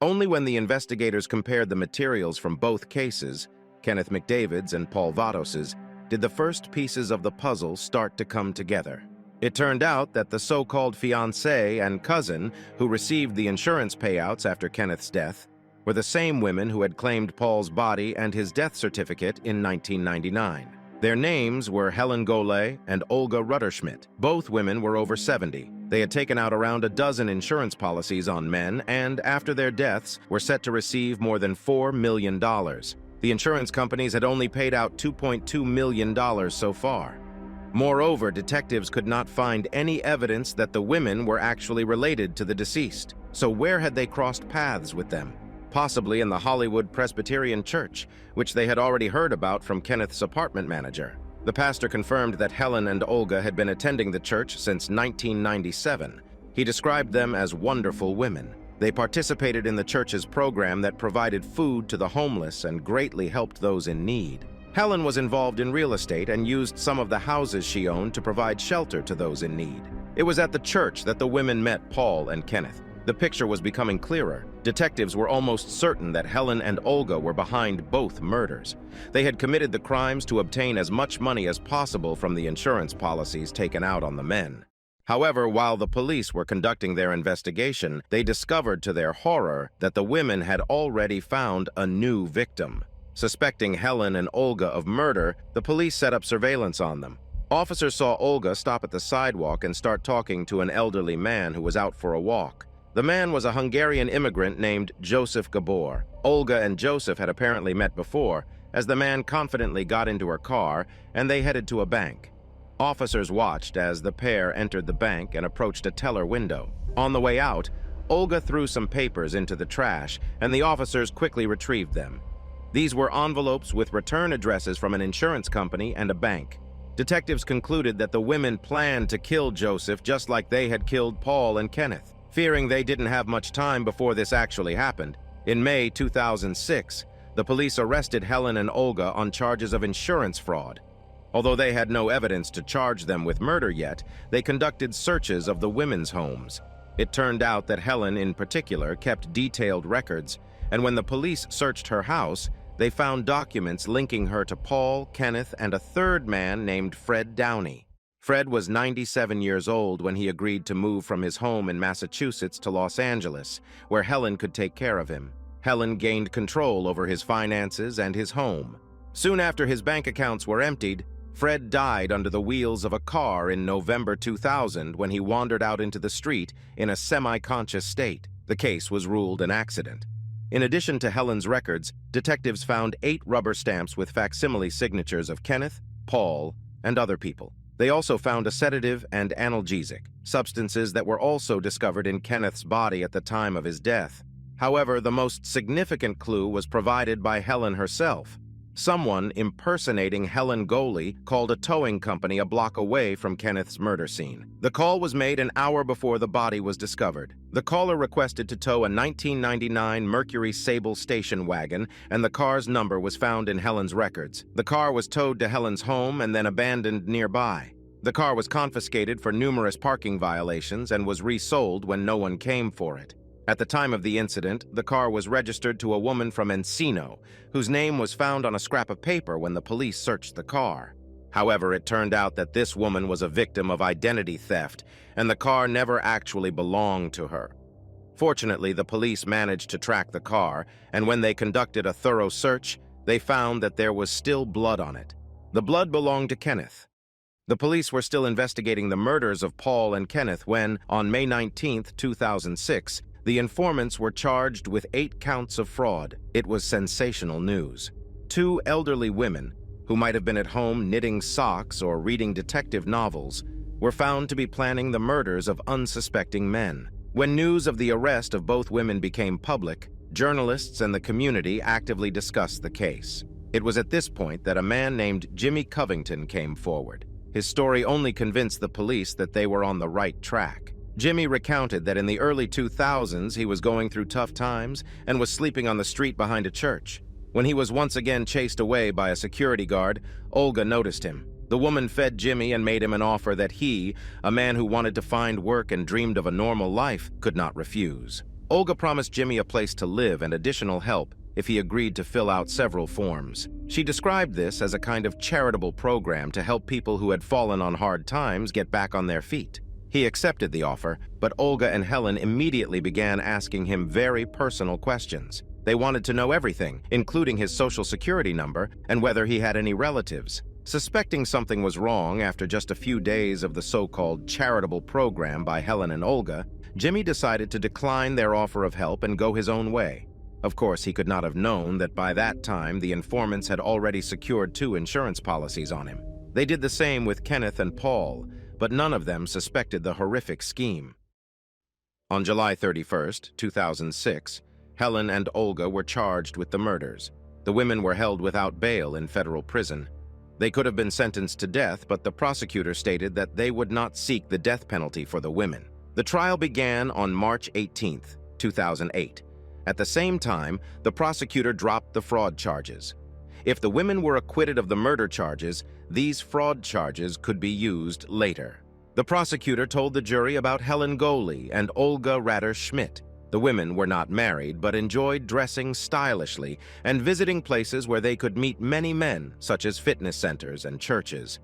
Only when the investigators compared the materials from both cases, Kenneth McDavid's and Paul Vados's, did the first pieces of the puzzle start to come together. It turned out that the so-called fiancé and cousin who received the insurance payouts after Kenneth's death were the same women who had claimed Paul's body and his death certificate in 1999. Their names were Helen Golay and Olga Rutterschmidt. Both women were over 70. They had taken out around a dozen insurance policies on men and, after their deaths, were set to receive more than $4 million. The insurance companies had only paid out $2.2 million so far. Moreover, detectives could not find any evidence that the women were actually related to the deceased. So where had they crossed paths with them? Possibly in the Hollywood Presbyterian Church, which they had already heard about from Kenneth's apartment manager. The pastor confirmed that Helen and Olga had been attending the church since 1997. He described them as wonderful women. They participated in the church's program that provided food to the homeless and greatly helped those in need. Helen was involved in real estate and used some of the houses she owned to provide shelter to those in need. It was at the church that the women met Paul and Kenneth. The picture was becoming clearer. Detectives were almost certain that Helen and Olga were behind both murders. They had committed the crimes to obtain as much money as possible from the insurance policies taken out on the men. However, while the police were conducting their investigation, they discovered to their horror that the women had already found a new victim. Suspecting Helen and Olga of murder, the police set up surveillance on them. Officers saw Olga stop at the sidewalk and start talking to an elderly man who was out for a walk. The man was a Hungarian immigrant named Joseph Gabor. Olga and Joseph had apparently met before, as the man confidently got into her car and they headed to a bank. Officers watched as the pair entered the bank and approached a teller window. On the way out, Olga threw some papers into the trash and the officers quickly retrieved them. These were envelopes with return addresses from an insurance company and a bank. Detectives concluded that the women planned to kill Joseph just like they had killed Paul and Kenneth. Fearing they didn't have much time before this actually happened, in May 2006, the police arrested Helen and Olga on charges of insurance fraud. Although they had no evidence to charge them with murder yet, they conducted searches of the women's homes. It turned out that Helen, in particular, kept detailed records, and when the police searched her house, they found documents linking her to Paul, Kenneth, and a third man named Fred Downey. Fred was 97 years old when he agreed to move from his home in Massachusetts to Los Angeles, where Helen could take care of him. Helen gained control over his finances and his home. Soon after his bank accounts were emptied, Fred died under the wheels of a car in November 2000 when he wandered out into the street in a semi-conscious state. The case was ruled an accident. In addition to Helen's records, detectives found 8 rubber stamps with facsimile signatures of Kenneth, Paul, and other people. They also found a sedative and analgesic, substances that were also discovered in Kenneth's body at the time of his death. However, the most significant clue was provided by Helen herself. Someone impersonating Helen Goley called a towing company a block away from Kenneth's murder scene. The call was made an hour before the body was discovered. The caller requested to tow a 1999 Mercury Sable station wagon, and the car's number was found in Helen's records. The car was towed to Helen's home and then abandoned nearby. The car was confiscated for numerous parking violations and was resold when no one came for it. At the time of the incident, the car was registered to a woman from Encino, whose name was found on a scrap of paper when the police searched the car. However, it turned out that this woman was a victim of identity theft, and the car never actually belonged to her. Fortunately, the police managed to track the car, and when they conducted a thorough search, they found that there was still blood on it. The blood belonged to Kenneth. The police were still investigating the murders of Paul and Kenneth when, on May 19, 2006, the informants were charged with 8 counts of fraud. It was sensational news. 2 elderly women, who might have been at home knitting socks or reading detective novels, were found to be planning the murders of unsuspecting men. When news of the arrest of both women became public, journalists and the community actively discussed the case. It was at this point that a man named Jimmy Covington came forward. His story only convinced the police that they were on the right track. Jimmy recounted that in the early 2000s he was going through tough times and was sleeping on the street behind a church. When he was once again chased away by a security guard, Olga noticed him. The woman fed Jimmy and made him an offer that he, a man who wanted to find work and dreamed of a normal life, could not refuse. Olga promised Jimmy a place to live and additional help if he agreed to fill out several forms. She described this as a kind of charitable program to help people who had fallen on hard times get back on their feet. He accepted the offer, but Olga and Helen immediately began asking him very personal questions. They wanted to know everything, including his social security number and whether he had any relatives. Suspecting something was wrong after just a few days of the so-called charitable program by Helen and Olga, Jimmy decided to decline their offer of help and go his own way. Of course, he could not have known that by that time the informants had already secured 2 insurance policies on him. They did the same with Kenneth and Paul, but none of them suspected the horrific scheme. On July 31, 2006, Helen and Olga were charged with the murders. The women were held without bail in federal prison. They could have been sentenced to death, but the prosecutor stated that they would not seek the death penalty for the women. The trial began on March 18, 2008. At the same time, the prosecutor dropped the fraud charges. If the women were acquitted of the murder charges, these fraud charges could be used later. The prosecutor told the jury about Helen Goley and Olga Rader-Schmidt. The women were not married, but enjoyed dressing stylishly and visiting places where they could meet many men, such as fitness centers and churches.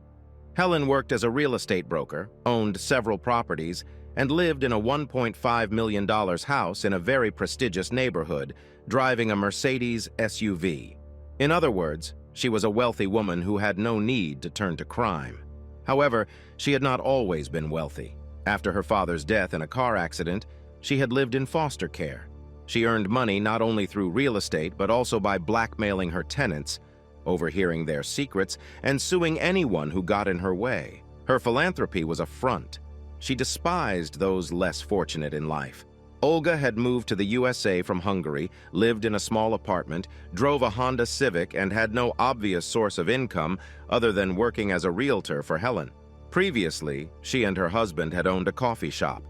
Helen worked as a real estate broker, owned several properties, and lived in a $1.5 million house in a very prestigious neighborhood, driving a Mercedes SUV. In other words, she was a wealthy woman who had no need to turn to crime. However, she had not always been wealthy. After her father's death in a car accident, she had lived in foster care. She earned money not only through real estate but also by blackmailing her tenants, overhearing their secrets, and suing anyone who got in her way. Her philanthropy was a front. She despised those less fortunate in life. Olga had moved to the USA from Hungary, lived in a small apartment, drove a Honda Civic, and had no obvious source of income other than working as a realtor for Helen. Previously, she and her husband had owned a coffee shop.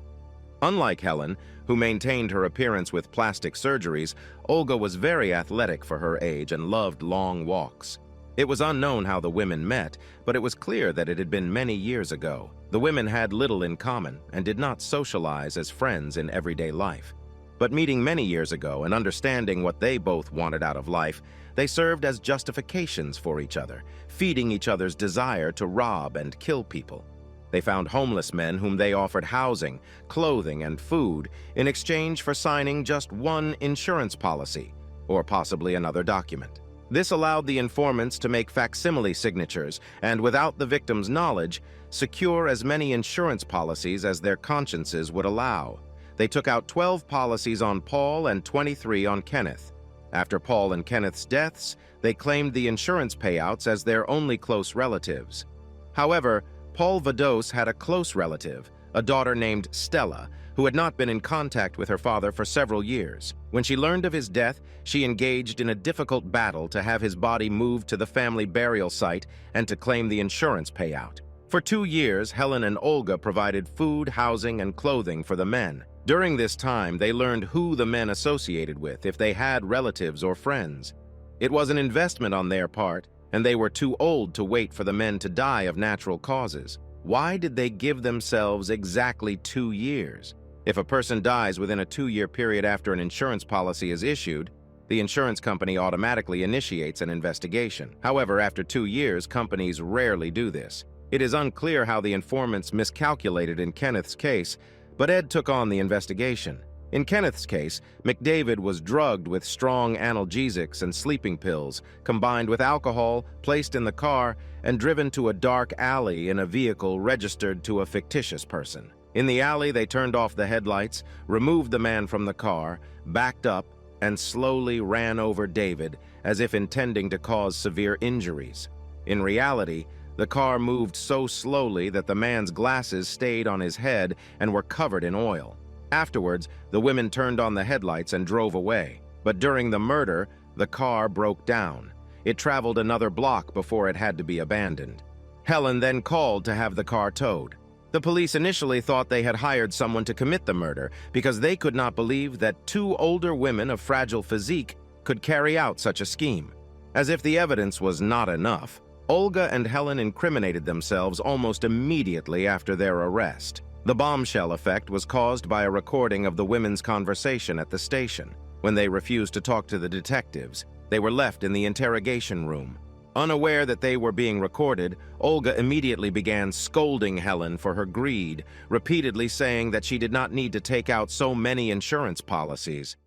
Unlike Helen, who maintained her appearance with plastic surgeries, Olga was very athletic for her age and loved long walks. It was unknown how the women met, but it was clear that it had been many years ago. The women had little in common and did not socialize as friends in everyday life. But meeting many years ago and understanding what they both wanted out of life, they served as justifications for each other, feeding each other's desire to rob and kill people. They found homeless men whom they offered housing, clothing, and food in exchange for signing just one insurance policy, or possibly another document. This allowed the informants to make facsimile signatures and, without the victim's knowledge, secure as many insurance policies as their consciences would allow. They took out 12 policies on Paul and 23 on Kenneth. After Paul and Kenneth's deaths, they claimed the insurance payouts as their only close relatives. However, Paul Vados had a close relative, a daughter named Stella, who had not been in contact with her father for several years. When she learned of his death, she engaged in a difficult battle to have his body moved to the family burial site and to claim the insurance payout. For 2 years, Helen and Olga provided food, housing, and clothing for the men. During this time, they learned who the men associated with, if they had relatives or friends. It was an investment on their part, and they were too old to wait for the men to die of natural causes. Why did they give themselves exactly 2 years? If a person dies within a 2-year period after an insurance policy is issued, the insurance company automatically initiates an investigation. However, after 2 years, companies rarely do this. It is unclear how the informants miscalculated in Kenneth's case, but Ed took on the investigation. In Kenneth's case, McDavid was drugged with strong analgesics and sleeping pills, combined with alcohol, placed in the car, and driven to a dark alley in a vehicle registered to a fictitious person. In the alley, they turned off the headlights, removed the man from the car, backed up, and slowly ran over David, as if intending to cause severe injuries. In reality, the car moved so slowly that the man's glasses stayed on his head and were covered in oil. Afterwards, the women turned on the headlights and drove away. But during the murder, the car broke down. It traveled another block before it had to be abandoned. Helen then called to have the car towed. The police initially thought they had hired someone to commit the murder because they could not believe that 2 older women of fragile physique could carry out such a scheme. As if the evidence was not enough, Olga and Helen incriminated themselves almost immediately after their arrest. The bombshell effect was caused by a recording of the women's conversation at the station. When they refused to talk to the detectives, they were left in the interrogation room. Unaware that they were being recorded, Olga immediately began scolding Helen for her greed, repeatedly saying that she did not need to take out so many insurance policies.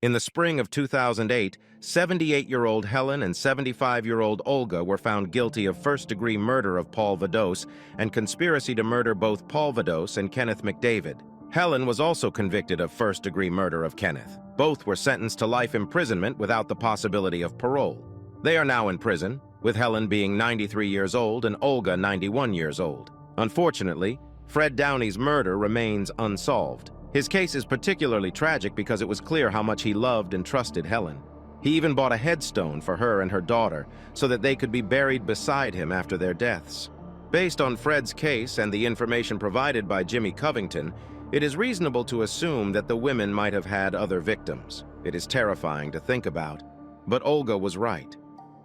In the spring of 2008, 78-year-old Helen and 75-year-old Olga were found guilty of first-degree murder of Paul Vados and conspiracy to murder both Paul Vados and Kenneth McDavid. Helen was also convicted of first-degree murder of Kenneth. Both were sentenced to life imprisonment without the possibility of parole. They are now in prison, with Helen being 93 years old and Olga 91 years old. Unfortunately, Fred Downey's murder remains unsolved. His case is particularly tragic because it was clear how much he loved and trusted Helen. He even bought a headstone for her and her daughter so that they could be buried beside him after their deaths. Based on Fred's case and the information provided by Jimmy Covington, it is reasonable to assume that the women might have had other victims. It is terrifying to think about, but Olga was right.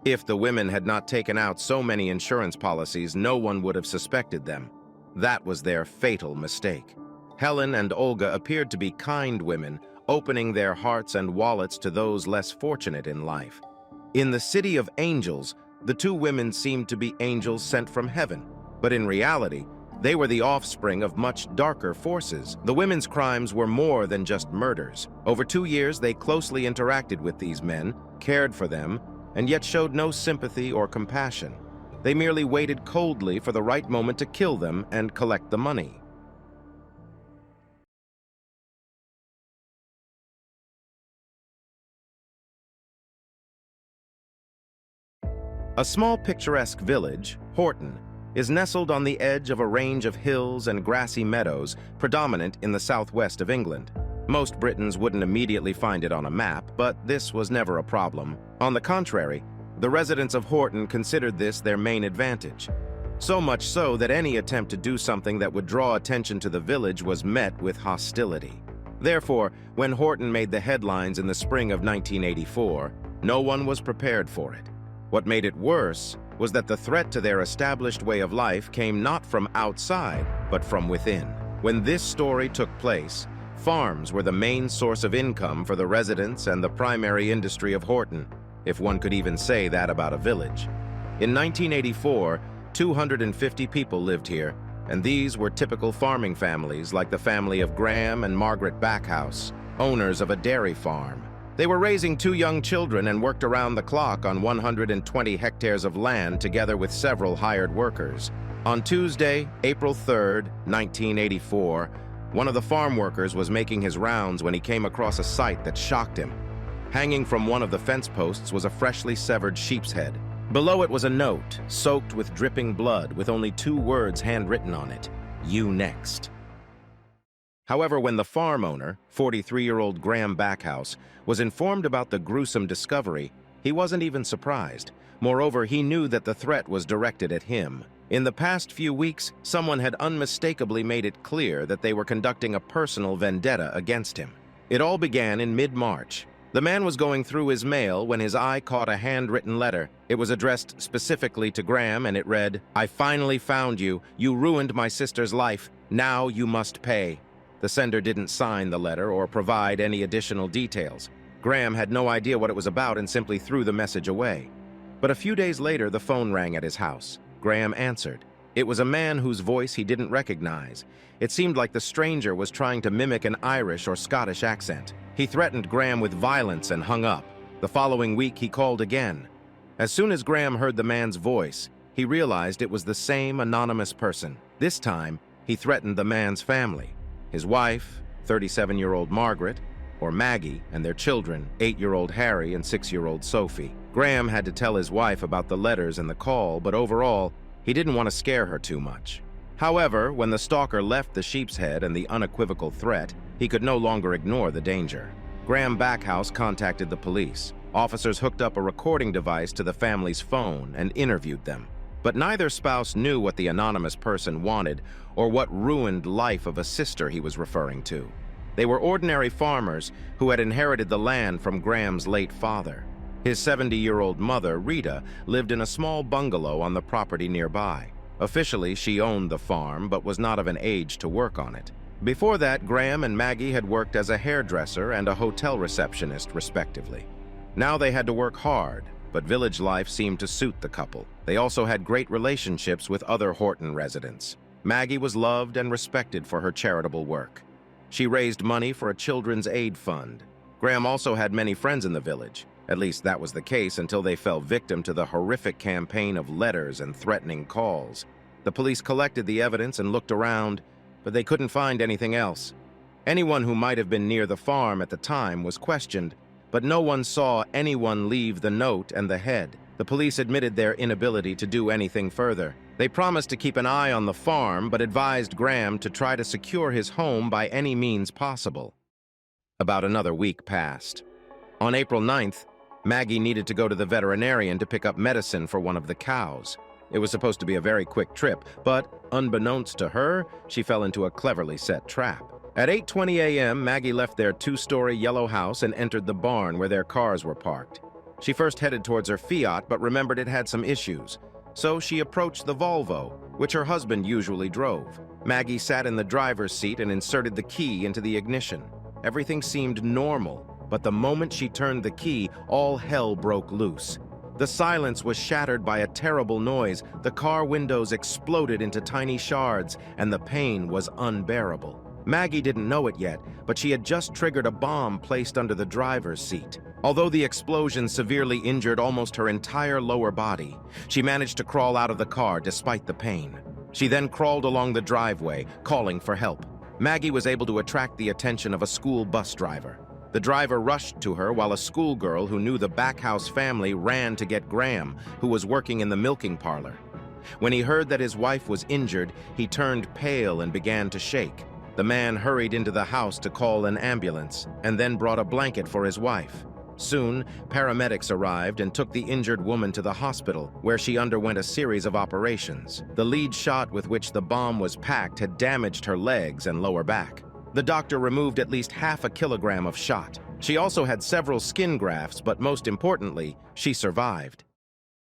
If the women had not taken out so many insurance policies, no one would have suspected them. That was their fatal mistake. Helen and Olga appeared to be kind women, opening their hearts and wallets to those less fortunate in life. In the City of Angels, the 2 women seemed to be angels sent from heaven, but in reality, they were the offspring of much darker forces. The women's crimes were more than just murders. Over 2 years, they closely interacted with these men, cared for them, and yet showed no sympathy or compassion. They merely waited coldly for the right moment to kill them and collect the money. A small picturesque village, Horton, is nestled on the edge of a range of hills and grassy meadows predominant in the southwest of England. Most Britons wouldn't immediately find it on a map, but this was never a problem. On the contrary, the residents of Horton considered this their main advantage. So much so that any attempt to do something that would draw attention to the village was met with hostility. Therefore, when Horton made the headlines in the spring of 1984, no one was prepared for it. What made it worse was that the threat to their established way of life came not from outside, but from within. When this story took place, farms were the main source of income for the residents and the primary industry of Horton, if one could even say that about a village. In 1984, 250 people lived here, and these were typical farming families like the family of Graham and Margaret Backhouse, owners of a dairy farm. They were raising 2 young children and worked around the clock on 120 hectares of land together with several hired workers. On Tuesday, April 3rd, 1984, one of the farm workers was making his rounds when he came across a sight that shocked him. Hanging from one of the fence posts was a freshly severed sheep's head. Below it was a note, soaked with dripping blood, with only 2 words handwritten on it: "You next." However, when the farm owner, 43-year-old Graham Backhouse, was informed about the gruesome discovery, he wasn't even surprised. Moreover, he knew that the threat was directed at him. In the past few weeks, someone had unmistakably made it clear that they were conducting a personal vendetta against him. It all began in mid-March. The man was going through his mail when his eye caught a handwritten letter. It was addressed specifically to Graham, and it read, "I finally found you. You ruined my sister's life. Now you must pay." The sender didn't sign the letter or provide any additional details. Graham had no idea what it was about and simply threw the message away. But a few days later, the phone rang at his house. Graham answered. It was a man whose voice he didn't recognize. It seemed like the stranger was trying to mimic an Irish or Scottish accent. He threatened Graham with violence and hung up. The following week, he called again. As soon as Graham heard the man's voice, he realized it was the same anonymous person. This time, he threatened the man's family. His wife, 37-year-old Margaret, or Maggie, and their children, 8-year-old Harry and 6-year-old Sophie. Graham had to tell his wife about the letters and the call, but overall, he didn't want to scare her too much. However, when the stalker left the sheep's head and the unequivocal threat, he could no longer ignore the danger. Graham Backhouse contacted the police. Officers hooked up a recording device to the family's phone and interviewed them. But neither spouse knew what the anonymous person wanted or what ruined life of a sister he was referring to. They were ordinary farmers who had inherited the land from Graham's late father. His 70-year-old mother, Rita, lived in a small bungalow on the property nearby. Officially, she owned the farm, but was not of an age to work on it. Before that, Graham and Maggie had worked as a hairdresser and a hotel receptionist, respectively. Now they had to work hard, but village life seemed to suit the couple. They also had great relationships with other Horton residents. Maggie was loved and respected for her charitable work. She raised money for a children's aid fund. Graham also had many friends in the village. At least that was the case until they fell victim to the horrific campaign of letters and threatening calls. The police collected the evidence and looked around, but they couldn't find anything else. Anyone who might have been near the farm at the time was questioned, but no one saw anyone leave the note and the head. The police admitted their inability to do anything further. They promised to keep an eye on the farm, but advised Graham to try to secure his home by any means possible. About another week passed. On April 9th, Maggie needed to go to the veterinarian to pick up medicine for one of the cows. It was supposed to be a very quick trip, but unbeknownst to her, she fell into a cleverly set trap. At 8:20 a.m., Maggie left their 2-story yellow house and entered the barn where their cars were parked. She first headed towards her Fiat, but remembered it had some issues. So she approached the Volvo, which her husband usually drove. Maggie sat in the driver's seat and inserted the key into the ignition. Everything seemed normal, but the moment she turned the key, all hell broke loose. The silence was shattered by a terrible noise. The car windows exploded into tiny shards, and the pain was unbearable. Maggie didn't know it yet, but she had just triggered a bomb placed under the driver's seat. Although the explosion severely injured almost her entire lower body, she managed to crawl out of the car despite the pain. She then crawled along the driveway, calling for help. Maggie was able to attract the attention of a school bus driver. The driver rushed to her while a schoolgirl who knew the Backhouse family ran to get Graham, who was working in the milking parlor. When he heard that his wife was injured, he turned pale and began to shake. The man hurried into the house to call an ambulance and then brought a blanket for his wife. Soon, paramedics arrived and took the injured woman to the hospital, where she underwent a series of operations. The lead shot with which the bomb was packed had damaged her legs and lower back. The doctor removed at least half a kilogram of shot. She also had several skin grafts, but most importantly, she survived.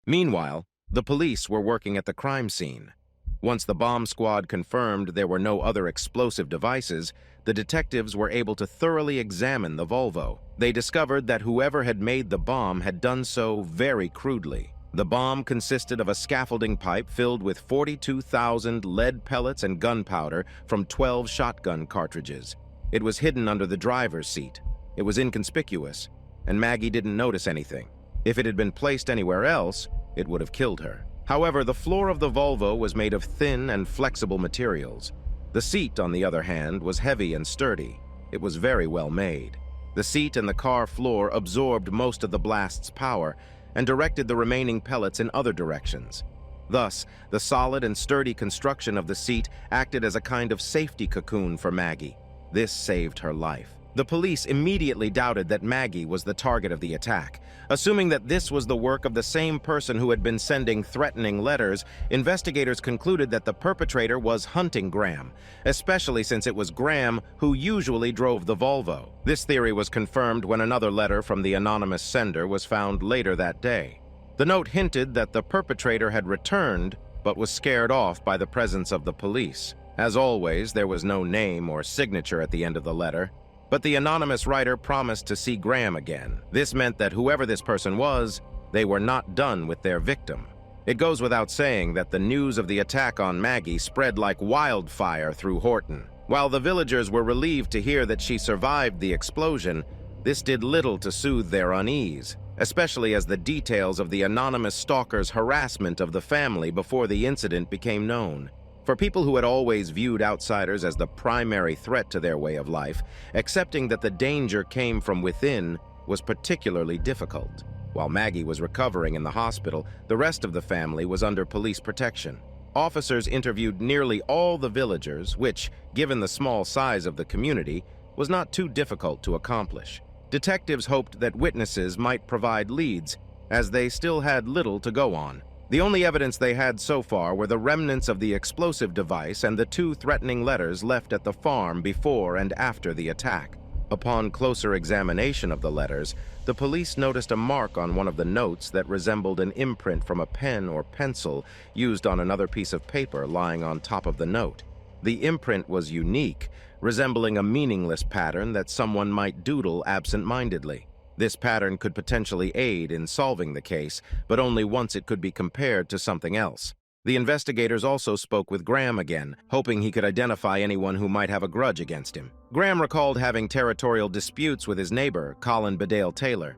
Meanwhile, the police were working at the crime scene. Once the bomb squad confirmed there were no other explosive devices, the detectives were able to thoroughly examine the Volvo. They discovered that whoever had made the bomb had done so very crudely. The bomb consisted of a scaffolding pipe filled with 42,000 lead pellets and gunpowder from 12 shotgun cartridges. It was hidden under the driver's seat. It was inconspicuous, and Maggie didn't notice anything. If it had been placed anywhere else, it would have killed her. However, the floor of the Volvo was made of thin and flexible materials. The seat, on the other hand, was heavy and sturdy. It was very well made. The seat and the car floor absorbed most of the blast's power and directed the remaining pellets in other directions. Thus, the solid and sturdy construction of the seat acted as a kind of safety cocoon for Maggie. This saved her life. The police immediately doubted that Maggie was the target of the attack. Assuming that this was the work of the same person who had been sending threatening letters, investigators concluded that the perpetrator was hunting Graham, especially since it was Graham who usually drove the Volvo. This theory was confirmed when another letter from the anonymous sender was found later that day. The note hinted that the perpetrator had returned, but was scared off by the presence of the police. As always, there was no name or signature at the end of the letter. But the anonymous writer promised to see Graham again. This meant that whoever this person was, they were not done with their victim. It goes without saying that the news of the attack on Maggie spread like wildfire through Horton. While the villagers were relieved to hear that she survived the explosion, this did little to soothe their unease, especially as the details of the anonymous stalker's harassment of the family before the incident became known. For people who had always viewed outsiders as the primary threat to their way of life, accepting that the danger came from within was particularly difficult. While Maggie was recovering in the hospital, the rest of the family was under police protection. Officers interviewed nearly all the villagers, which, given the small size of the community, was not too difficult to accomplish. Detectives hoped that witnesses might provide leads, as they still had little to go on. The only evidence they had so far were the remnants of the explosive device and the 2 threatening letters left at the farm before and after the attack. Upon closer examination of the letters, the police noticed a mark on one of the notes that resembled an imprint from a pen or pencil used on another piece of paper lying on top of the note. The imprint was unique, resembling a meaningless pattern that someone might doodle absent-mindedly. This pattern could potentially aid in solving the case, but only once it could be compared to something else. The investigators also spoke with Graham again, hoping he could identify anyone who might have a grudge against him. Graham recalled having territorial disputes with his neighbor, Colin Bedale Taylor.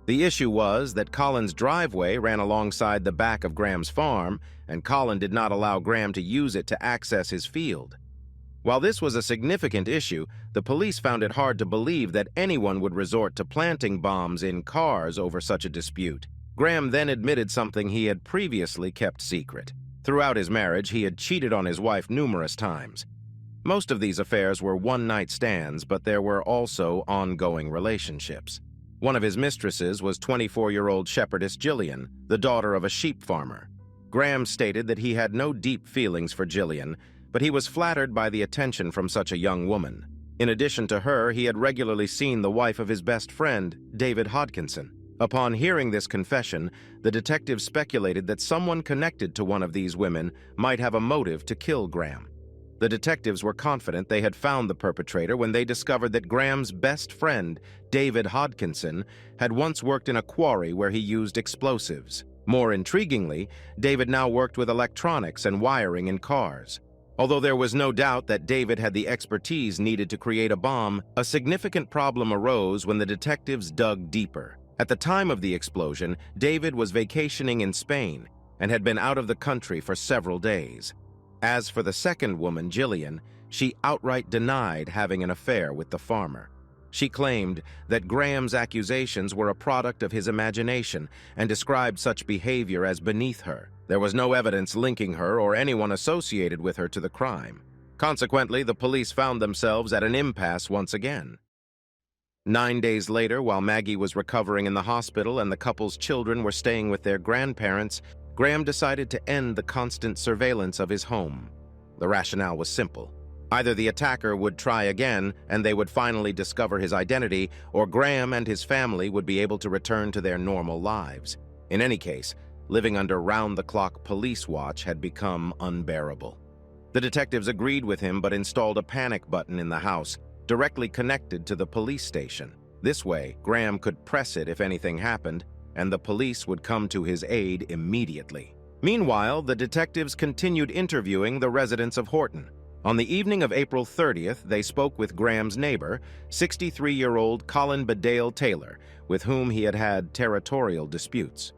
The issue was that Colin's driveway ran alongside the back of Graham's farm, and Colin did not allow Graham to use it to access his field. While this was a significant issue, the police found it hard to believe that anyone would resort to planting bombs in cars over such a dispute. Graham then admitted something he had previously kept secret. Throughout his marriage, he had cheated on his wife numerous times. Most of these affairs were one-night stands, but there were also ongoing relationships. One of his mistresses was 24-year-old shepherdess Jillian, the daughter of a sheep farmer. Graham stated that he had no deep feelings for Jillian, but he was flattered by the attention from such a young woman. In addition to her, he had regularly seen the wife of his best friend, David Hodkinson. Upon hearing this confession, the detective speculated that someone connected to one of these women might have a motive to kill Graham. The detectives were confident they had found the perpetrator when they discovered that Graham's best friend, David Hodkinson, had once worked in a quarry where he used explosives. More intriguingly, David now worked with electronics and wiring in cars. Although there was no doubt that David had the expertise needed to create a bomb, a significant problem arose when the detectives dug deeper. At the time of the explosion, David was vacationing in Spain and had been out of the country for several days. As for the second woman, Jillian, she outright denied having an affair with the farmer. She claimed that Graham's accusations were a product of his imagination and described such behavior as beneath her. There was no evidence linking her or anyone associated with her to the crime. Consequently, the police found themselves at an impasse once again. 9 days later, while Maggie was recovering in the hospital and the couple's children were staying with their grandparents, Graham decided to end the constant surveillance of his home. The rationale was simple. Either the attacker would try again and they would finally discover his identity, or Graham and his family would be able to return to their normal lives. In any case, living under round-the-clock police watch had become unbearable. The detectives agreed with him but installed a panic button in the house, directly connected to the police station. This way, Graham could press it if anything happened, and the police would come to his aid immediately. Meanwhile, the detectives continued interviewing the residents of Horton. On the evening of April 30th, they spoke with Graham's neighbor, 63-year-old Colin Bedale Taylor, with whom he had had territorial disputes.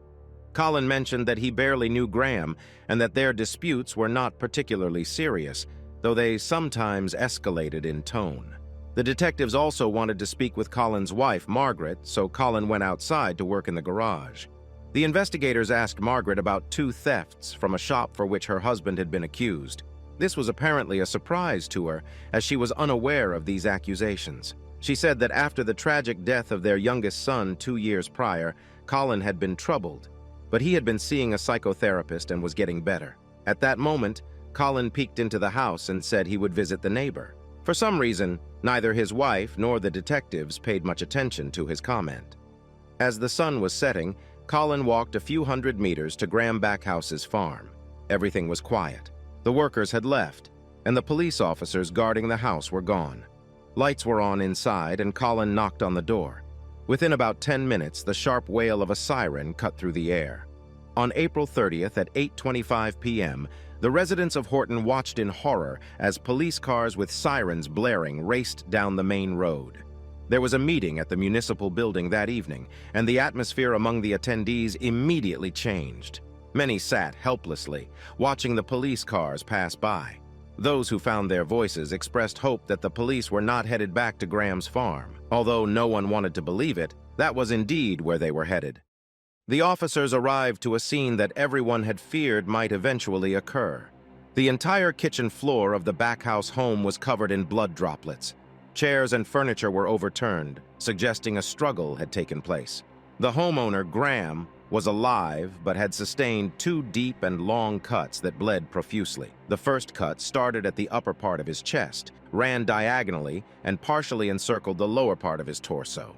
Colin mentioned that he barely knew Graham and that their disputes were not particularly serious, though they sometimes escalated in tone. The detectives also wanted to speak with Colin's wife, Margaret, so Colin went outside to work in the garage. The investigators asked Margaret about 2 thefts from a shop for which her husband had been accused. This was apparently a surprise to her, as she was unaware of these accusations. She said that after the tragic death of their youngest son 2 years prior, Colin had been troubled, but he had been seeing a psychotherapist and was getting better. At that moment, Colin peeked into the house and said he would visit the neighbor. For some reason, neither his wife nor the detectives paid much attention to his comment. As the sun was setting, Colin walked a few hundred meters to Graham Backhouse's farm. Everything was quiet. The workers had left, and the police officers guarding the house were gone. Lights were on inside, and Colin knocked on the door. Within about 10 minutes, the sharp wail of a siren cut through the air. On April 30th at 8:25 p.m., the residents of Horton watched in horror as police cars with sirens blaring raced down the main road. There was a meeting at the municipal building that evening, and the atmosphere among the attendees immediately changed. Many sat helplessly, watching the police cars pass by. Those who found their voices expressed hope that the police were not headed back to Graham's farm. Although no one wanted to believe it, that was indeed where they were headed. The officers arrived to a scene that everyone had feared might eventually occur. The entire kitchen floor of the Backhouse home was covered in blood droplets. Chairs and furniture were overturned, suggesting a struggle had taken place. The homeowner, Graham, was alive but had sustained 2 deep and long cuts that bled profusely. The first cut started at the upper part of his chest, ran diagonally, and partially encircled the lower part of his torso.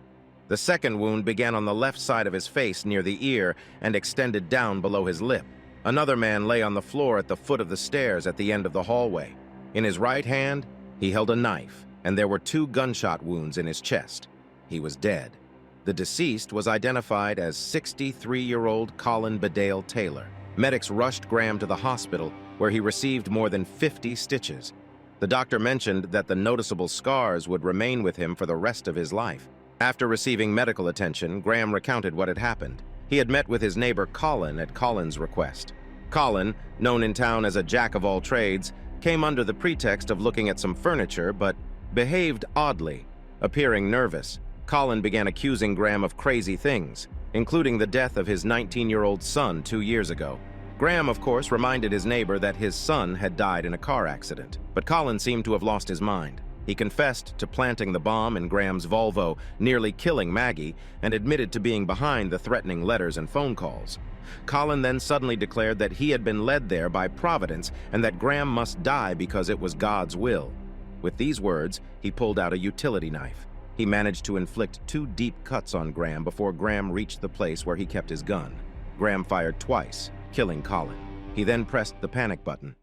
The second wound began on the left side of his face near the ear and extended down below his lip. Another man lay on the floor at the foot of the stairs at the end of the hallway. In his right hand, he held a knife, and there were 2 gunshot wounds in his chest. He was dead. The deceased was identified as 63-year-old Colin Bedale Taylor. Medics rushed Graham to the hospital, where he received more than 50 stitches. The doctor mentioned that the noticeable scars would remain with him for the rest of his life. After receiving medical attention, Graham recounted what had happened. He had met with his neighbor Colin at Colin's request. Colin, known in town as a jack-of-all-trades, came under the pretext of looking at some furniture, but behaved oddly. Appearing nervous, Colin began accusing Graham of crazy things, including the death of his 19-year-old son 2 years ago. Graham, of course, reminded his neighbor that his son had died in a car accident, but Colin seemed to have lost his mind. He confessed to planting the bomb in Graham's Volvo, nearly killing Maggie, and admitted to being behind the threatening letters and phone calls. Colin then suddenly declared that he had been led there by Providence and that Graham must die because it was God's will. With these words, he pulled out a utility knife. He managed to inflict 2 deep cuts on Graham before Graham reached the place where he kept his gun. Graham fired twice, killing Colin. He then pressed the panic button.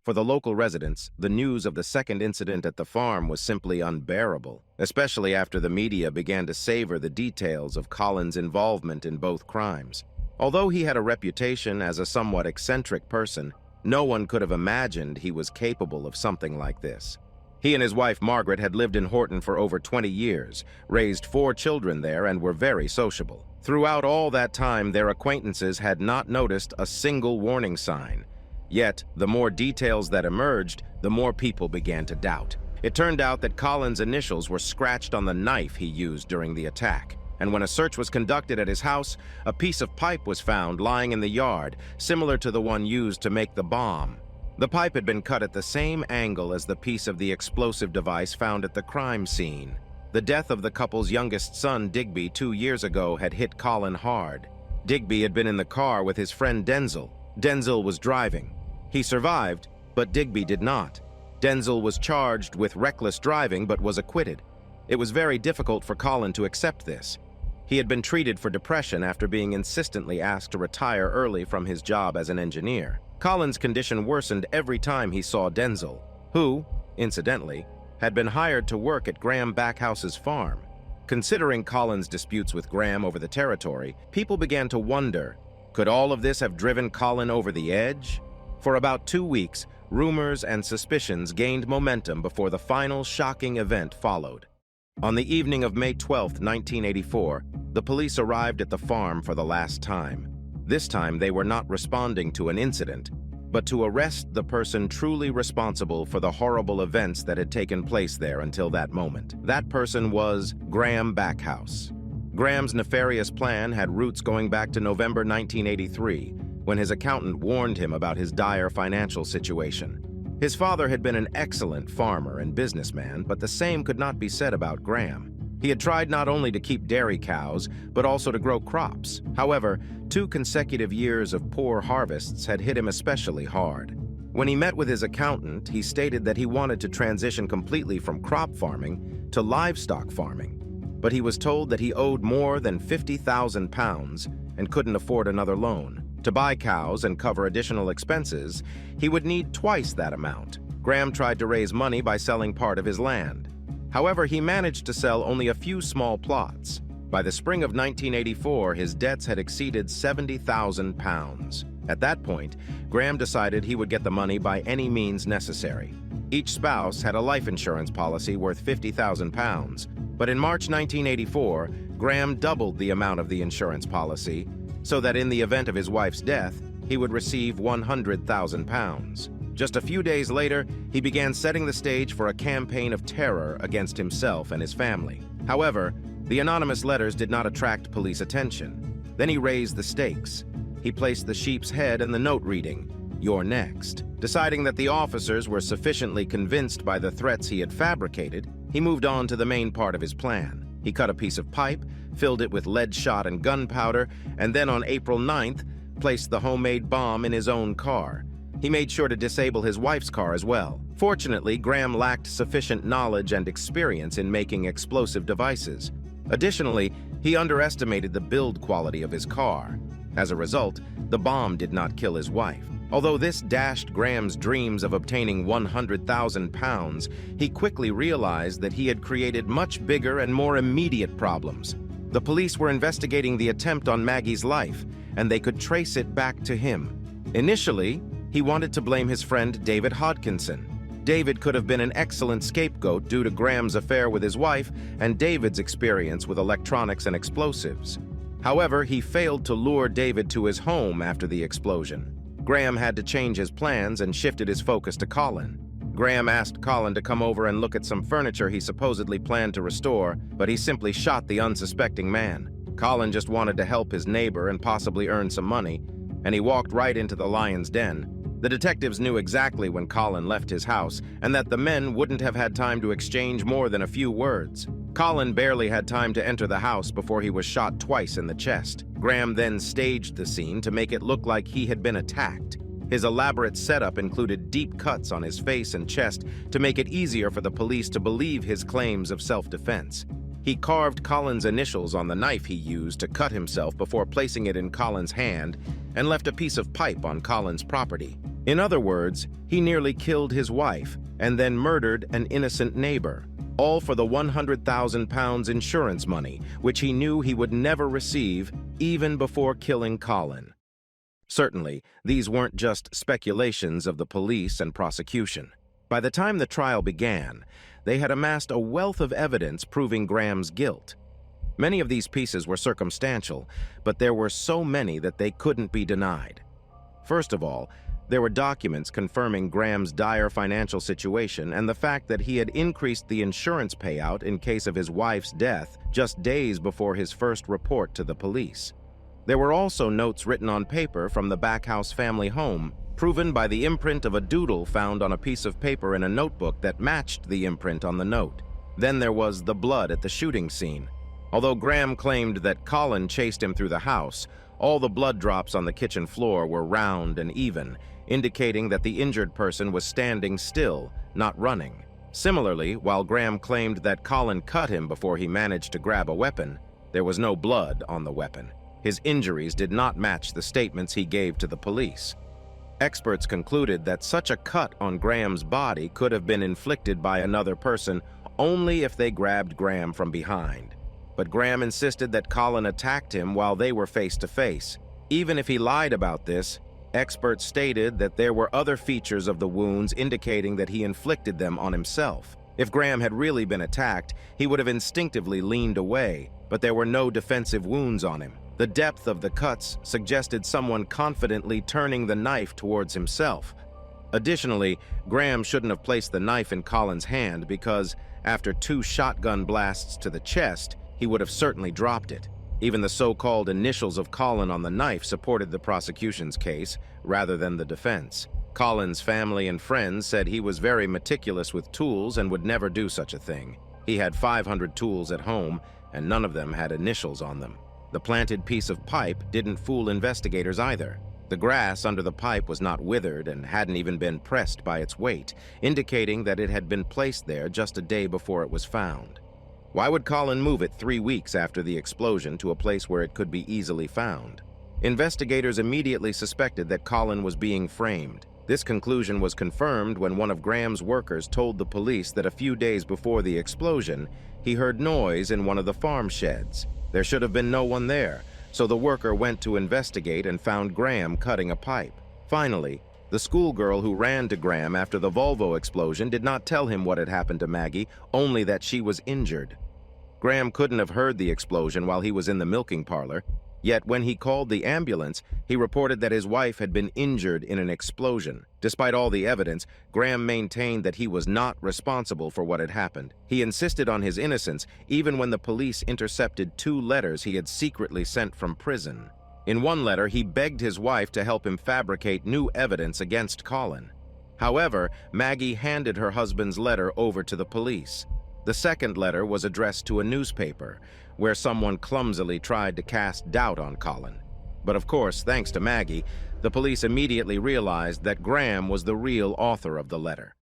For the local residents, the news of the second incident at the farm was simply unbearable, especially after the media began to savor the details of Colin's involvement in both crimes. Although he had a reputation as a somewhat eccentric person, no one could have imagined he was capable of something like this. He and his wife Margaret had lived in Horton for over 20 years, raised 4 children there, and were very sociable. Throughout all that time, their acquaintances had not noticed a single warning sign. Yet, the more details that emerged, the more people began to doubt. It turned out that Colin's initials were scratched on the knife he used during the attack, and when a search was conducted at his house, a piece of pipe was found lying in the yard, similar to the one used to make the bomb. The pipe had been cut at the same angle as the piece of the explosive device found at the crime scene. The death of the couple's youngest son, Digby, 2 years ago had hit Colin hard. Digby had been in the car with his friend Denzel. Denzel was driving. He survived, but Digby did not. Denzel was charged with reckless driving but was acquitted. It was very difficult for Colin to accept this. He had been treated for depression after being insistently asked to retire early from his job as an engineer. Colin's condition worsened every time he saw Denzel, who, incidentally, had been hired to work at Graham Backhouse's farm. Considering Colin's disputes with Graham over the territory, people began to wonder, could all of this have driven Colin over the edge? For about 2 weeks, rumors and suspicions gained momentum before the final shocking event followed. On the evening of May 12, 1984, the police arrived at the farm for the last time. This time, they were not responding to an incident, but to arrest the person truly responsible for the horrible events that had taken place there until that moment. That person was Graham Backhouse. Graham's nefarious plan had roots going back to November 1983, when his accountant warned him about his dire financial situation. His father had been an excellent farmer and businessman, but the same could not be said about Graham. He had tried not only to keep dairy cows, but also to grow crops. However, 2 consecutive years of poor harvests had hit him especially hard. When he met with his accountant, he stated that he wanted to transition completely from crop farming to livestock farming, but he was told that he owed more than £50,000 and couldn't afford another loan. To buy cows and cover additional expenses, he would need twice that amount. Graham tried to raise money by selling part of his land. However, he managed to sell only a few small plots. By the spring of 1984, his debts had exceeded £70,000. At that point, Graham decided he would get the money by any means necessary. Each spouse had a life insurance policy worth £50,000, but in March 1984, Graham doubled the amount of the insurance policy so that in the event of his wife's death, he would receive £100,000. Just a few days later, he began setting the stage for a campaign of terror against himself and his family. However, the anonymous letters did not attract police attention. Then he raised the stakes. He placed the sheep's head and the note reading, "You're next." Deciding that the officers were sufficiently convinced by the threats he had fabricated, he moved on to the main part of his plan. He cut a piece of pipe, filled it with lead shot and gunpowder, and then on April 9th, placed the homemade bomb in his own car. He made sure to disable his wife's car as well. Fortunately, Graham lacked sufficient knowledge and experience in making explosive devices. Additionally, he underestimated the build quality of his car. As a result, the bomb did not kill his wife. Although this dashed Graham's dreams of obtaining £100,000, he quickly realized that he had created much bigger and more immediate problems. The police were investigating the attempt on Maggie's life, and they could trace it back to him. Initially, he wanted to blame his friend David Hodkinson. David could have been an excellent scapegoat due to Graham's affair with his wife and David's experience with electronics and explosives. However, he failed to lure David to his home after the explosion. Graham had to change his plans and shifted his focus to Colin. Graham asked Colin to come over and look at some furniture he supposedly planned to restore, but he simply shot the unsuspecting man. Colin just wanted to help his neighbor and possibly earn some money, and he walked right into the lion's den. The detectives knew exactly when Colin left his house, and that the men wouldn't have had time to exchange more than a few words. Colin barely had time to enter the house before he was shot twice in the chest. Graham then staged the scene to make it look like he had been attacked. His elaborate setup included deep cuts on his face and chest to make it easier for the police to believe his claims of self-defense. He carved Colin's initials on the knife he used to cut himself before placing it in Colin's hand and left a piece of pipe on Colin's property. In other words, he nearly killed his wife and then murdered an innocent neighbor, all for the £100,000 insurance money, which he knew he would never receive even before killing Colin. Certainly, these weren't just speculations of the police and prosecution. By the time the trial began, they had amassed a wealth of evidence proving Graham's guilt. Many of these pieces were circumstantial, but there were so many that they couldn't be denied. First of all, there were documents confirming Graham's dire financial situation and the fact that he had increased the insurance payout in case of his wife's death just days before his first report to the police. There were also notes written on paper from the Backhouse family home proven by the imprint of a doodle found on a piece of paper in a notebook that matched the imprint on the note. Then there was the blood at the shooting scene. Although Graham claimed that Colin chased him through the house, all the blood drops on the kitchen floor were round and even, indicating that the injured person was standing still, not running. Similarly, while Graham claimed that Colin cut him before he managed to grab a weapon, there was no blood on the weapon. His injuries did not match the statements he gave to the police. Experts concluded that such a cut on Graham's body could have been inflicted by another person only if they grabbed Graham from behind. But Graham insisted that Colin attacked him while they were face to face. Even if he lied about this, experts stated that there were other features of the wounds indicating that he inflicted them on himself. If Graham had really been attacked, he would have instinctively leaned away, but there were no defensive wounds on him. The depth of the cuts suggested someone confidently turning the knife towards himself. Additionally, Graham shouldn't have placed the knife in Colin's hand because, after 2 shotgun blasts to the chest, he would have certainly dropped it. Even the so-called initials of Colin on the knife supported the prosecution's case, rather than the defense. Colin's family and friends said he was very meticulous with tools and would never do such a thing. He had 500 tools at home, and none of them had initials on them. The planted piece of pipe didn't fool investigators either. The grass under the pipe was not withered and hadn't even been pressed by its weight, indicating that it had been placed there just a day before it was found. Why would Colin move it 3 weeks after the explosion to a place where it could be easily found? Investigators immediately suspected that Colin was being framed. This conclusion was confirmed when one of Graham's workers told the police that a few days before the explosion, he heard noise in one of the farm sheds. There should have been no one there, so the worker went to investigate and found Graham cutting a pipe. Finally, the schoolgirl who ran to Graham after the Volvo explosion did not tell him what had happened to Maggie, only that she was injured. Graham couldn't have heard the explosion while he was in the milking parlor, yet when he called the ambulance, he reported that his wife had been injured in an explosion. Despite all the evidence, Graham maintained that he was not responsible for what had happened. He insisted on his innocence, even when the police intercepted 2 letters he had secretly sent from prison. In one letter, he begged his wife to help him fabricate new evidence against Colin. However, Maggie handed her husband's letter over to the police. The second letter was addressed to a newspaper, where someone clumsily tried to cast doubt on Colin. But of course, thanks to Maggie, the police immediately realized that Graham was the real author of the letter.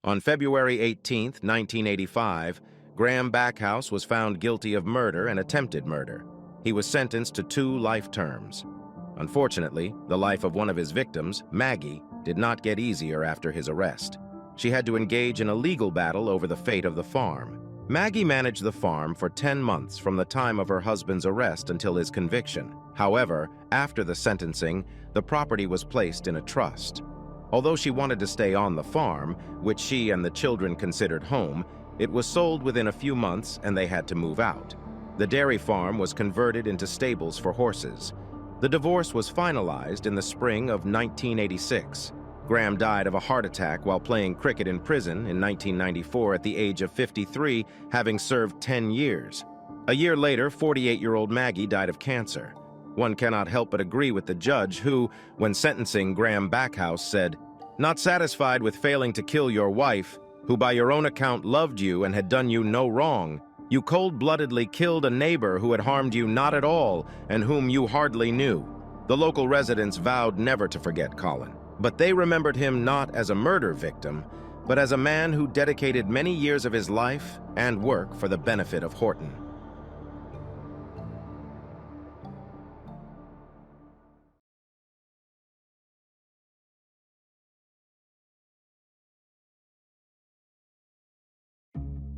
On February 18, 1985, Graham Backhouse was found guilty of murder and attempted murder. He was sentenced to 2 life terms. Unfortunately, the life of one of his victims, Maggie, did not get easier after his arrest. She had to engage in a legal battle over the fate of the farm. Maggie managed the farm for 10 months from the time of her husband's arrest until his conviction. However, after the sentencing, the property was placed in a trust. Although she wanted to stay on the farm, which she and the children considered home, it was sold within a few months and they had to move out. The dairy farm was converted into stables for horses. The divorce was finalized in the spring of 1986. Graham died of a heart attack while playing cricket in prison in 1994 at the age of 53, having served 10 years. A year later, 48-year-old Maggie died of cancer. One cannot help but agree with the judge who, when sentencing Graham Backhouse, said, "Not satisfied with failing to kill your wife, who by your own account loved you and had done you no wrong, you cold-bloodedly killed a neighbor who had harmed you not at all and whom you hardly knew." The local residents vowed never to forget Colin, but they remembered him not as a murder victim, but as a man who dedicated many years of his life and work for the benefit of Horton.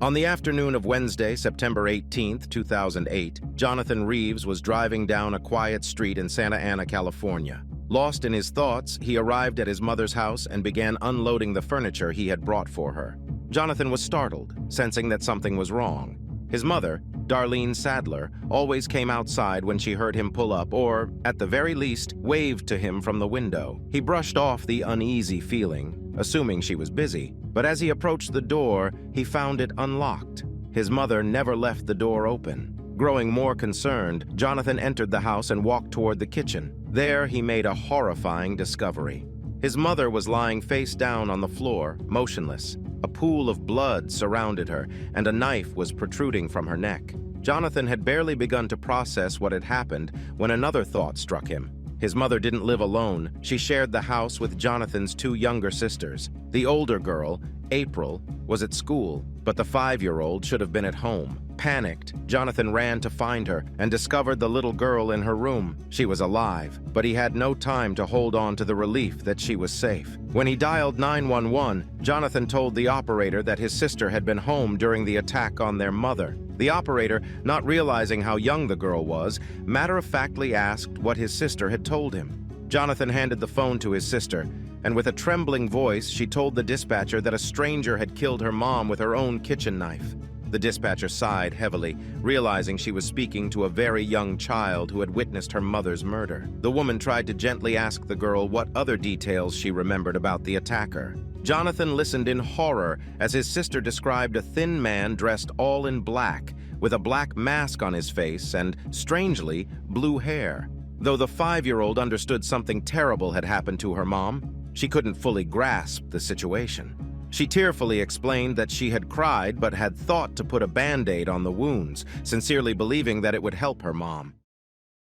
On the afternoon of Wednesday, September 18, 2008, Jonathan Reeves was driving down a quiet street in Santa Ana, California. Lost in his thoughts, he arrived at his mother's house and began unloading the furniture he had brought for her. Jonathan was startled, sensing that something was wrong. His mother, Darlene Sadler, always came outside when she heard him pull up or, at the very least, waved to him from the window. He brushed off the uneasy feeling, assuming she was busy, but as he approached the door, he found it unlocked. His mother never left the door open. Growing more concerned, Jonathan entered the house and walked toward the kitchen. There, he made a horrifying discovery. His mother was lying face down on the floor, motionless. A pool of blood surrounded her, and a knife was protruding from her neck. Jonathan had barely begun to process what had happened when another thought struck him. His mother didn't live alone. She shared the house with Jonathan's two younger sisters. The older girl, April, was at school, but the 5-year-old should have been at home. Panicked, Jonathan ran to find her and discovered the little girl in her room. She was alive, but he had no time to hold on to the relief that she was safe. When he dialed 911, Jonathan told the operator that his sister had been home during the attack on their mother. The operator, not realizing how young the girl was, matter-of-factly asked what his sister had told him. Jonathan handed the phone to his sister, and with a trembling voice, she told the dispatcher that a stranger had killed her mom with her own kitchen knife. The dispatcher sighed heavily, realizing she was speaking to a very young child who had witnessed her mother's murder. The woman tried to gently ask the girl what other details she remembered about the attacker. Jonathan listened in horror as his sister described a thin man dressed all in black, with a black mask on his face and, strangely, blue hair. Though the 5-year-old understood something terrible had happened to her mom, she couldn't fully grasp the situation. She tearfully explained that she had cried but had thought to put a Band-Aid on the wounds, sincerely believing that it would help her mom.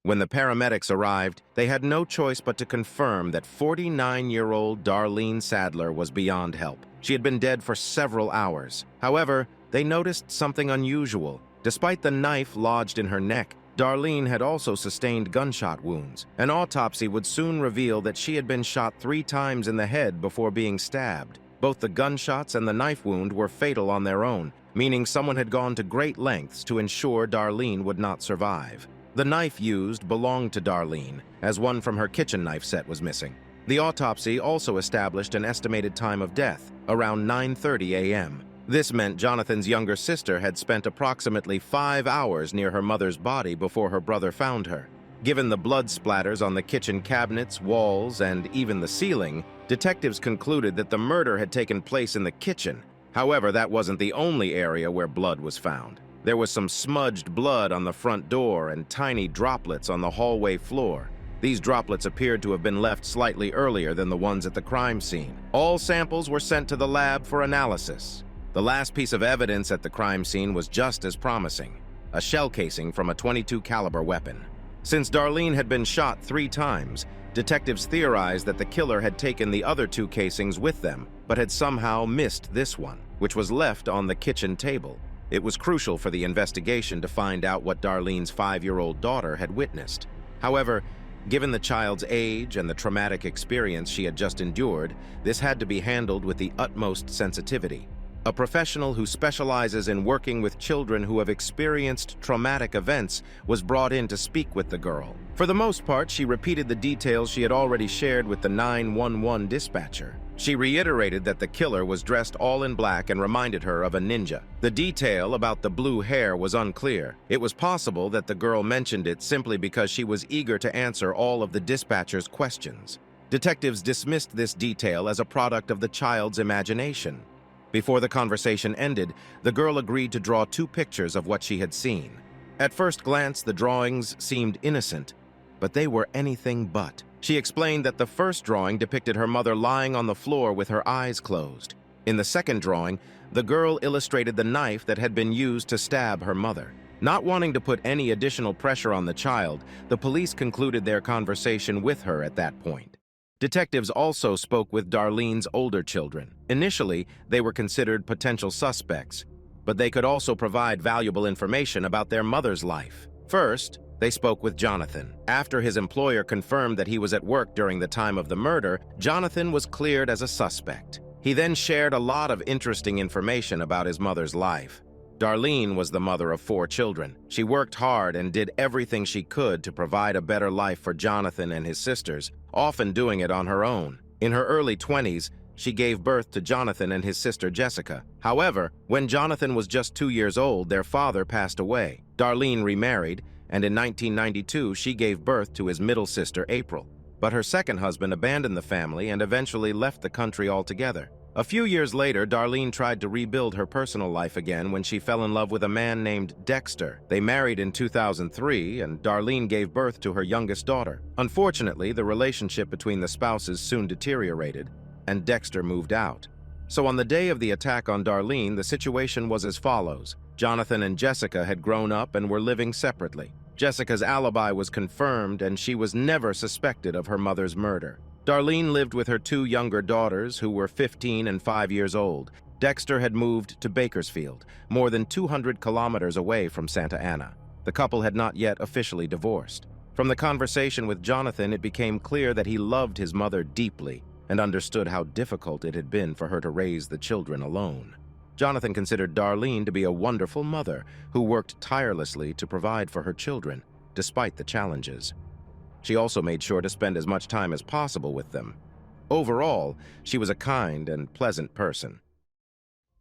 When the paramedics arrived, they had no choice but to confirm that 49-year-old Darlene Sadler was beyond help. She had been dead for several hours. However, they noticed something unusual. Despite the knife lodged in her neck, Darlene had also sustained gunshot wounds. An autopsy would soon reveal that she had been shot 3 times in the head before being stabbed. Both the gunshots and the knife wound were fatal on their own, meaning someone had gone to great lengths to ensure Darlene would not survive. The knife used belonged to Darlene, as one from her kitchen knife set was missing. The autopsy also established an estimated time of death, around 9:30 a.m. This meant Jonathan's younger sister had spent approximately 5 hours near her mother's body before her brother found her. Given the blood splatters on the kitchen cabinets, walls, and even the ceiling, detectives concluded that the murder had taken place in the kitchen. However, that wasn't the only area where blood was found. There was some smudged blood on the front door and tiny droplets on the hallway floor. These droplets appeared to have been left slightly earlier than the ones at the crime scene. All samples were sent to the lab for analysis. The last piece of evidence at the crime scene was just as promising: a shell casing from a .22 caliber weapon. Since Darlene had been shot 3 times, detectives theorized that the killer had taken the other 2 casings with them, but had somehow missed this one, which was left on the kitchen table. It was crucial for the investigation to find out what Darlene's 5-year-old daughter had witnessed. However, given the child's age and the traumatic experience she had just endured, this had to be handled with the utmost sensitivity. A professional who specializes in working with children who have experienced traumatic events was brought in to speak with the girl. For the most part, she repeated the details she had already shared with the 911 dispatcher. She reiterated that the killer was dressed all in black and reminded her of a ninja. The detail about the blue hair was unclear. It was possible that the girl mentioned it simply because she was eager to answer all of the dispatcher's questions. Detectives dismissed this detail as a product of the child's imagination. Before the conversation ended, the girl agreed to draw 2 pictures of what she had seen. At first glance, the drawings seemed innocent, but they were anything but. She explained that the first drawing depicted her mother lying on the floor with her eyes closed. In the second drawing, the girl illustrated the knife that had been used to stab her mother. Not wanting to put any additional pressure on the child, the police concluded their conversation with her at that point. Detectives also spoke with Darlene's older children. Initially, they were considered potential suspects, but they could also provide valuable information about their mother's life. First, they spoke with Jonathan. After his employer confirmed that he was at work during the time of the murder, Jonathan was cleared as a suspect. He then shared a lot of interesting information about his mother's life. Darlene was the mother of 4 children. She worked hard and did everything she could to provide a better life for Jonathan and his sisters, often doing it on her own. In her early 20s, she gave birth to Jonathan and his sister Jessica. However, when Jonathan was just 2 years old, their father passed away. Darlene remarried, and in 1992, she gave birth to his middle sister, April. But her second husband abandoned the family and eventually left the country altogether. A few years later, Darlene tried to rebuild her personal life again when she fell in love with a man named Dexter. They married in 2003, and Darlene gave birth to her youngest daughter. Unfortunately, the relationship between the spouses soon deteriorated, and Dexter moved out. So on the day of the attack on Darlene, the situation was as follows. Jonathan and Jessica had grown up and were living separately. Jessica's alibi was confirmed, and she was never suspected of her mother's murder. Darlene lived with her two younger daughters, who were 15 and 5 years old. Dexter had moved to Bakersfield, more than 200 kilometers away from Santa Ana. The couple had not yet officially divorced. From the conversation with Jonathan, it became clear that he loved his mother deeply and understood how difficult it had been for her to raise the children alone. Jonathan considered Darlene to be a wonderful mother who worked tirelessly to provide for her children, despite the challenges. She also made sure to spend as much time as possible with them. Overall, she was a kind and pleasant person.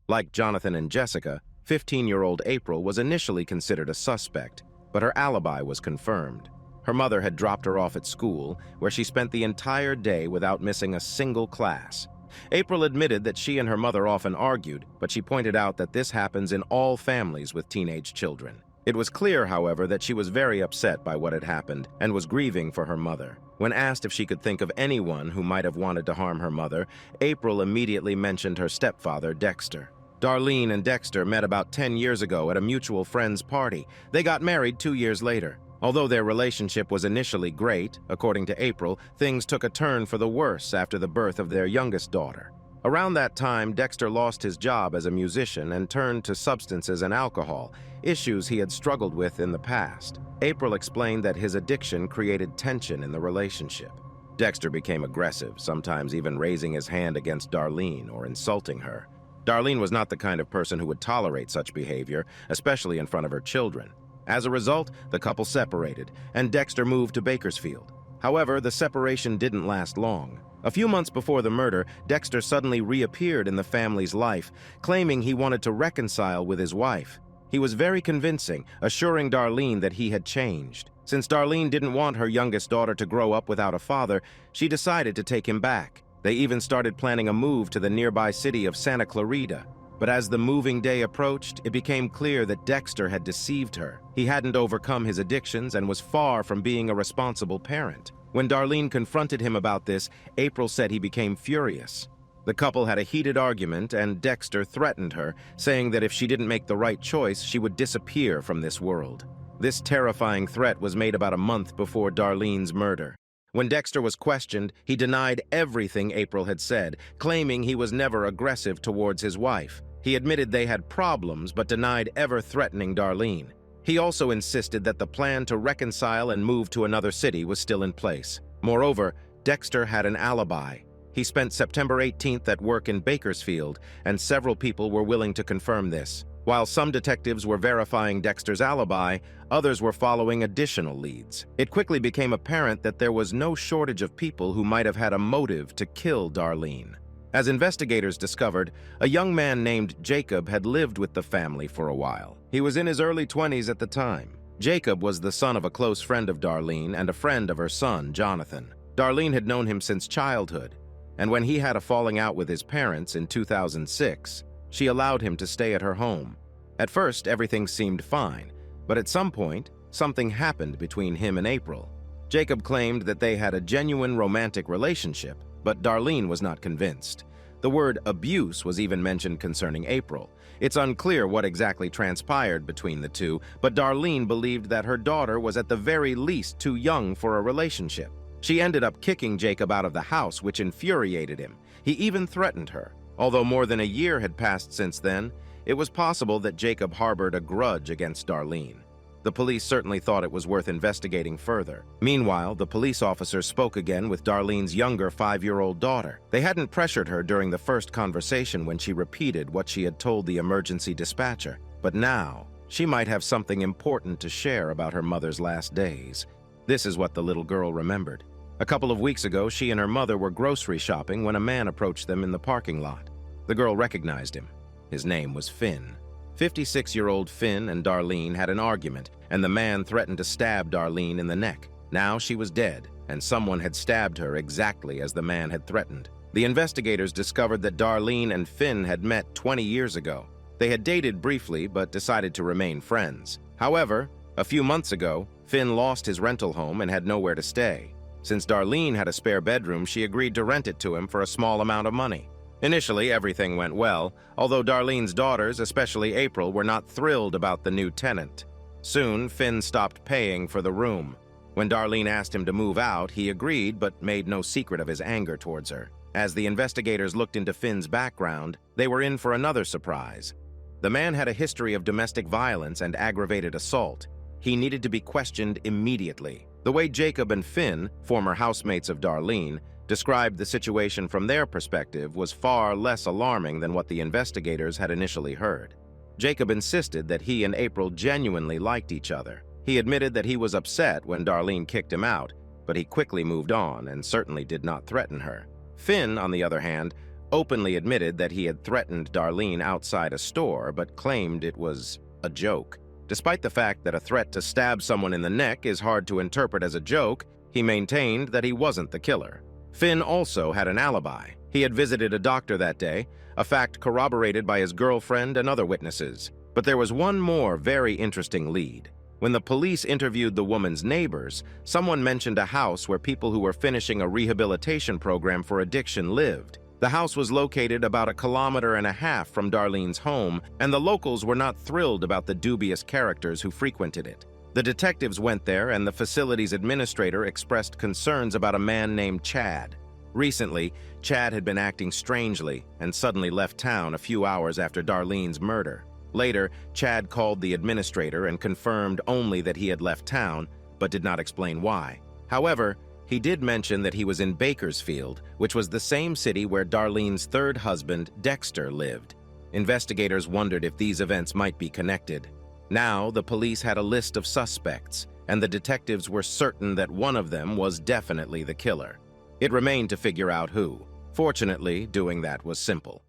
Like Jonathan and Jessica, 15-year-old April was initially considered a suspect, but her alibi was confirmed. Her mother had dropped her off at school, where she spent the entire day without missing a single class. April admitted that she and her mother often argued, but she pointed out that this happens in all families with teenage children. It was clear, however, that she was very upset by what had happened and was grieving for her mother. When asked if she could think of anyone who might have wanted to harm her mother, April immediately mentioned her stepfather, Dexter. Darlene and Dexter met about 10 years ago at a mutual friend's party. They got married 2 years later. Although their relationship was initially great, according to April, things took a turn for the worse after the birth of their youngest daughter. Around that time, Dexter lost his job as a musician and turned to substances and alcohol, issues he had struggled with in the past. April explained that his addiction created tension in the relationship. Dexter became aggressive, sometimes even raising his hand against Darlene or insulting her. Darlene was not the kind of person who would tolerate such behavior, especially in front of her children. As a result, the couple separated, and Dexter moved to Bakersfield. However, the separation didn't last long. A few months before the murder, Dexter suddenly reappeared in the family's life, claiming he wanted to reconcile with his wife. He was very convincing, assuring Darlene that he had changed. Since Darlene didn't want her youngest daughter to grow up without a father, she decided to take him back. They even started planning a move to the nearby city of Santa Clarita. But as the moving day approached, it became clear that Dexter had deceived her. He hadn't overcome his addictions and was far from being a responsible parent. When Darlene confronted him about this, April said he became furious. The couple had a heated argument, and Dexter threatened her, saying that if she didn't make the right choice, she would disappear from this world. This terrifying threat was made about a month before Darlene's murder. When Dexter was questioned, he denied everything April had said, claiming he was never aggressive towards his wife. He admitted they had problems, but denied ever threatening Darlene. He also insisted that the plan to reconcile and move to another city was still in place. Moreover, Dexter had an alibi. He spent September 18th at work in Bakersfield, and several people were willing to confirm this. While some detectives were verifying Dexter's alibi, others were following additional leads. It quickly became apparent that there was no shortage of people who might have had a motive to kill Darlene. As investigators discovered, a young man named Jacob had lived with the family for a while. He was in his early 20s at the time. Jacob was the son of a close friend of Darlene and a friend of her son, Jonathan. Darlene had known him since childhood, and when he had a falling out with his parents in 2006, she allowed him to stay at her home. At first, everything seemed fine, but at some point, something happened between him and April. Jacob claimed that they had a genuine romantic relationship, but Darlene was not convinced. The word abuse was even mentioned concerning April. It's unclear what exactly transpired between the two, but Darlene believed that her daughter was at the very least too young for a relationship. She ended up kicking Jacob out of the house, which infuriated him. He even threatened her. Although more than a year had passed since then, it was possible that Jacob harbored a grudge against Darlene. The police certainly thought it was worth investigating further. Meanwhile, the police officer spoke again with Darlene's younger 5-year-old daughter. They hadn't pressured her during the first conversation when she repeated what she had told the emergency dispatcher. But now, she might have something important to share about her mother's last days. This is what the little girl remembered. A couple of weeks ago, she and her mother were grocery shopping when a man approached them in the parking lot. The girl recognized him. His name was Finn. 56-year-old Finn and Darlene had an argument, and the man threatened to stab Darlene in the neck. Now she was dead, and someone had stabbed her exactly as the man had threatened. The investigators discovered that Darlene and Finn had met 20 years ago. They had dated briefly but decided to remain friends. However, a few months ago, Finn lost his rental home and had nowhere to stay. Since Darlene had a spare bedroom, she agreed to rent it to him for a small amount of money. Initially, everything went well, although Darlene's daughters, especially April, were not thrilled about the new tenant. Soon, Finn stopped paying for the room. When Darlene asked him to move out, he agreed but made no secret of his anger towards her. As the investigators looked into Finn's background, they were in for another surprise. The man had a history of domestic violence and aggravated assault. He needed to be questioned immediately. The way Jacob and Finn, former housemates of Darlene, described the situation from their perspective was far less alarming than what the investigators had initially heard. Jacob insisted that he and April genuinely liked each other. He admitted that he was upset when Darlene kicked him out, but he quickly moved on and certainly did not threaten her. Finn, on the other hand, openly admitted that he had threatened Darlene outside a store, but claimed it was a joke. Despite the fact that a threat to stab someone in the neck is hard to interpret as a joke, he maintained that he wasn't the killer. Finn also had an alibi. He had visited a doctor that day, a fact corroborated by his girlfriend and other witnesses. But there was one more very interesting lead. When the police interviewed the woman's neighbors, someone mentioned a house where people who were finishing a rehabilitation program for addiction lived. The house was located about 1.5 kilometers from Darlene's home, and the locals were not thrilled about the dubious characters who frequented it. The detectives went there, and the facility's administrator expressed concerns about a man named Chad. Recently, Chad had been acting strangely and suddenly left town a few hours after Darlene's murder. Later, Chad called the administrator and confirmed only that he had left town, but did not explain why. However, he did mention that he was in Bakersfield, which was the same city where Darlene's third husband, Dexter, lived. Investigators wondered if these events might be connected. Now, the police had a list of suspects, and the detectives were certain that one of them was definitely the killer. It remained to figure out who. Fortunately, doing that was simple.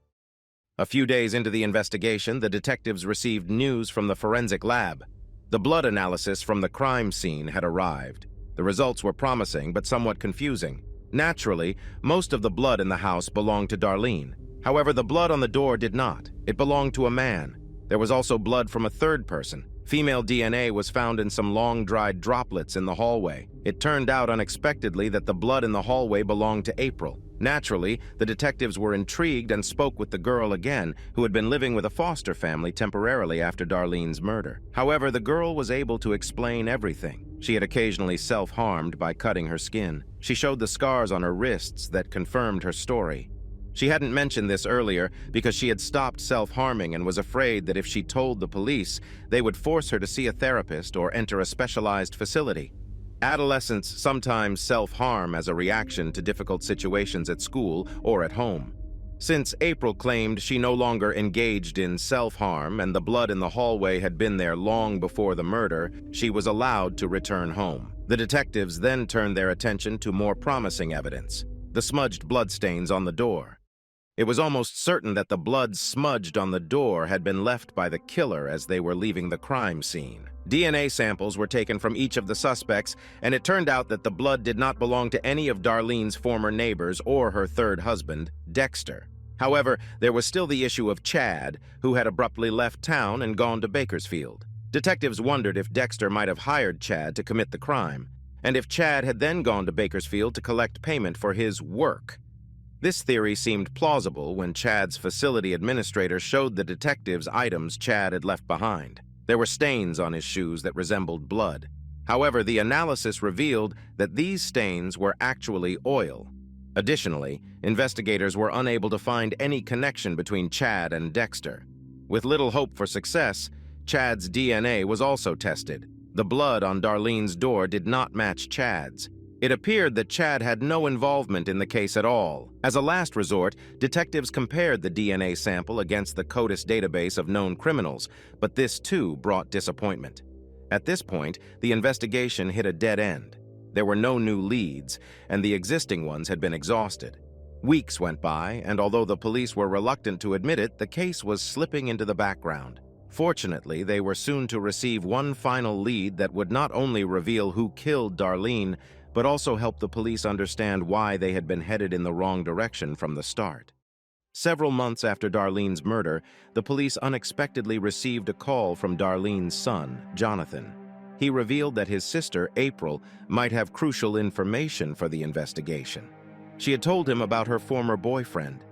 A few days into the investigation, the detectives received news from the forensic lab. The blood analysis from the crime scene had arrived. The results were promising, but somewhat confusing. Naturally, most of the blood in the house belonged to Darlene. However, the blood on the door did not. It belonged to a man. There was also blood from a third person. Female DNA was found in some long-dried droplets in the hallway. It turned out unexpectedly that the blood in the hallway belonged to April. Naturally, the detectives were intrigued and spoke with the girl again, who had been living with a foster family temporarily after Darlene's murder. However, the girl was able to explain everything. She had occasionally self-harmed by cutting her skin. She showed the scars on her wrists that confirmed her story. She hadn't mentioned this earlier because she had stopped self-harming and was afraid that if she told the police, they would force her to see a therapist or enter a specialized facility. Adolescents sometimes self-harm as a reaction to difficult situations at school or at home. Since April claimed she no longer engaged in self-harm and the blood in the hallway had been there long before the murder, she was allowed to return home. The detectives then turned their attention to more promising evidence: the smudged bloodstains on the door. It was almost certain that the blood smudged on the door had been left by the killer as they were leaving the crime scene. DNA samples were taken from each of the suspects, and it turned out that the blood did not belong to any of Darlene's former neighbors or her third husband, Dexter. However, there was still the issue of Chad, who had abruptly left town and gone to Bakersfield. Detectives wondered if Dexter might have hired Chad to commit the crime, and if Chad had then gone to Bakersfield to collect payment for his work. This theory seemed plausible when Chad's facility administrator showed the detectives items Chad had left behind. There were stains on his shoes that resembled blood. However, the analysis revealed that these stains were actually oil. Additionally, investigators were unable to find any connection between Chad and Dexter. With little hope for success, Chad's DNA was also tested. The blood on Darlene's door did not match Chad's. It appeared that Chad had no involvement in the case at all. As a last resort, detectives compared the DNA sample against the CODIS database of known criminals, but this too brought disappointment. At this point, the investigation hit a dead end. There were no new leads, and the existing ones had been exhausted. Weeks went by, and although the police were reluctant to admit it, the case was slipping into the background. Fortunately, they were soon to receive one final lead that would not only reveal who killed Darlene, but also helped the police understand why they had been headed in the wrong direction from the start. Several months after Darlene's murder, the police unexpectedly received a call from Darlene's son, Jonathan. He revealed that his sister, April, might have crucial information for the investigation. She had told him about her former boyfriend,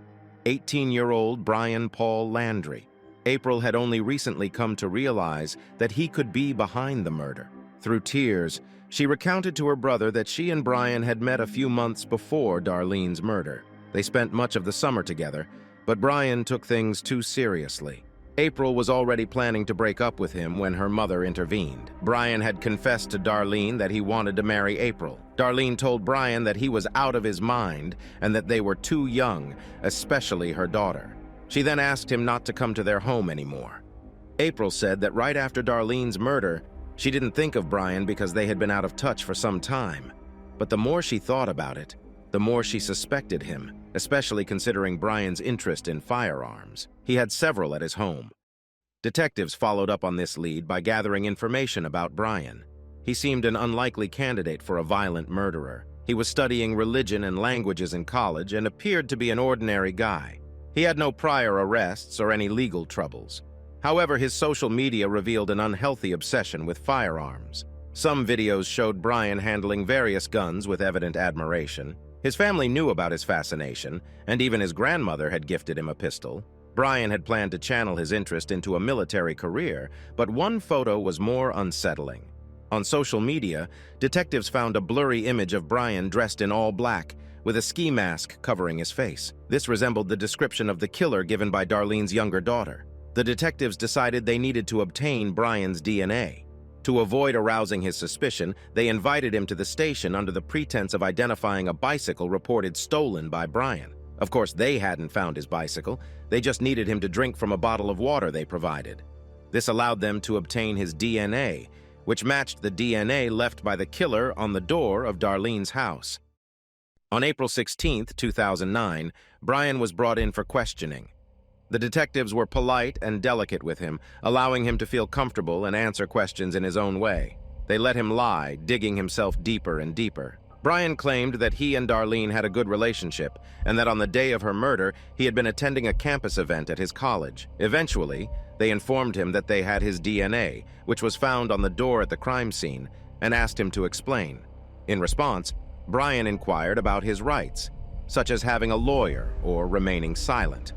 18-year-old Brian Paul Landry. April had only recently come to realize that he could be behind the murder. Through tears, she recounted to her brother that she and Brian had met a few months before Darlene's murder. They spent much of the summer together, but Brian took things too seriously. April was already planning to break up with him when her mother intervened. Brian had confessed to Darlene that he wanted to marry April. Darlene told Brian that he was out of his mind and that they were too young, especially her daughter. She then asked him not to come to their home anymore. April said that right after Darlene's murder, she didn't think of Brian because they had been out of touch for some time. But the more she thought about it, the more she suspected him, especially considering Brian's interest in firearms. He had several at his home. Detectives followed up on this lead by gathering information about Brian. He seemed an unlikely candidate for a violent murderer. He was studying religion and languages in college and appeared to be an ordinary guy. He had no prior arrests or any legal troubles. However, his social media revealed an unhealthy obsession with firearms. Some videos showed Brian handling various guns with evident admiration. His family knew about his fascination, and even his grandmother had gifted him a pistol. Brian had planned to channel his interest into a military career, but one photo was more unsettling. On social media, detectives found a blurry image of Brian dressed in all black, with a ski mask covering his face. This resembled the description of the killer given by Darlene's younger daughter. The detectives decided they needed to obtain Brian's DNA. To avoid arousing his suspicion, they invited him to the station under the pretense of identifying a bicycle reported stolen by Brian. Of course, they hadn't found his bicycle. They just needed him to drink from a bottle of water they provided. This allowed them to obtain his DNA, which matched the DNA left by the killer on the door of Darlene's house. On April 16, 2009, Brian was brought in for questioning. The detectives were polite and delicate with him, allowing him to feel comfortable and answer questions in his own way. They let him lie, digging himself deeper and deeper. Brian claimed that he and Darlene had a good relationship, and that on the day of her murder, he had been attending a campus event at his college. Eventually, they informed him that they had his DNA, which was found on the door at the crime scene, and asked him to explain. In response, Brian inquired about his rights, such as having a lawyer or remaining silent.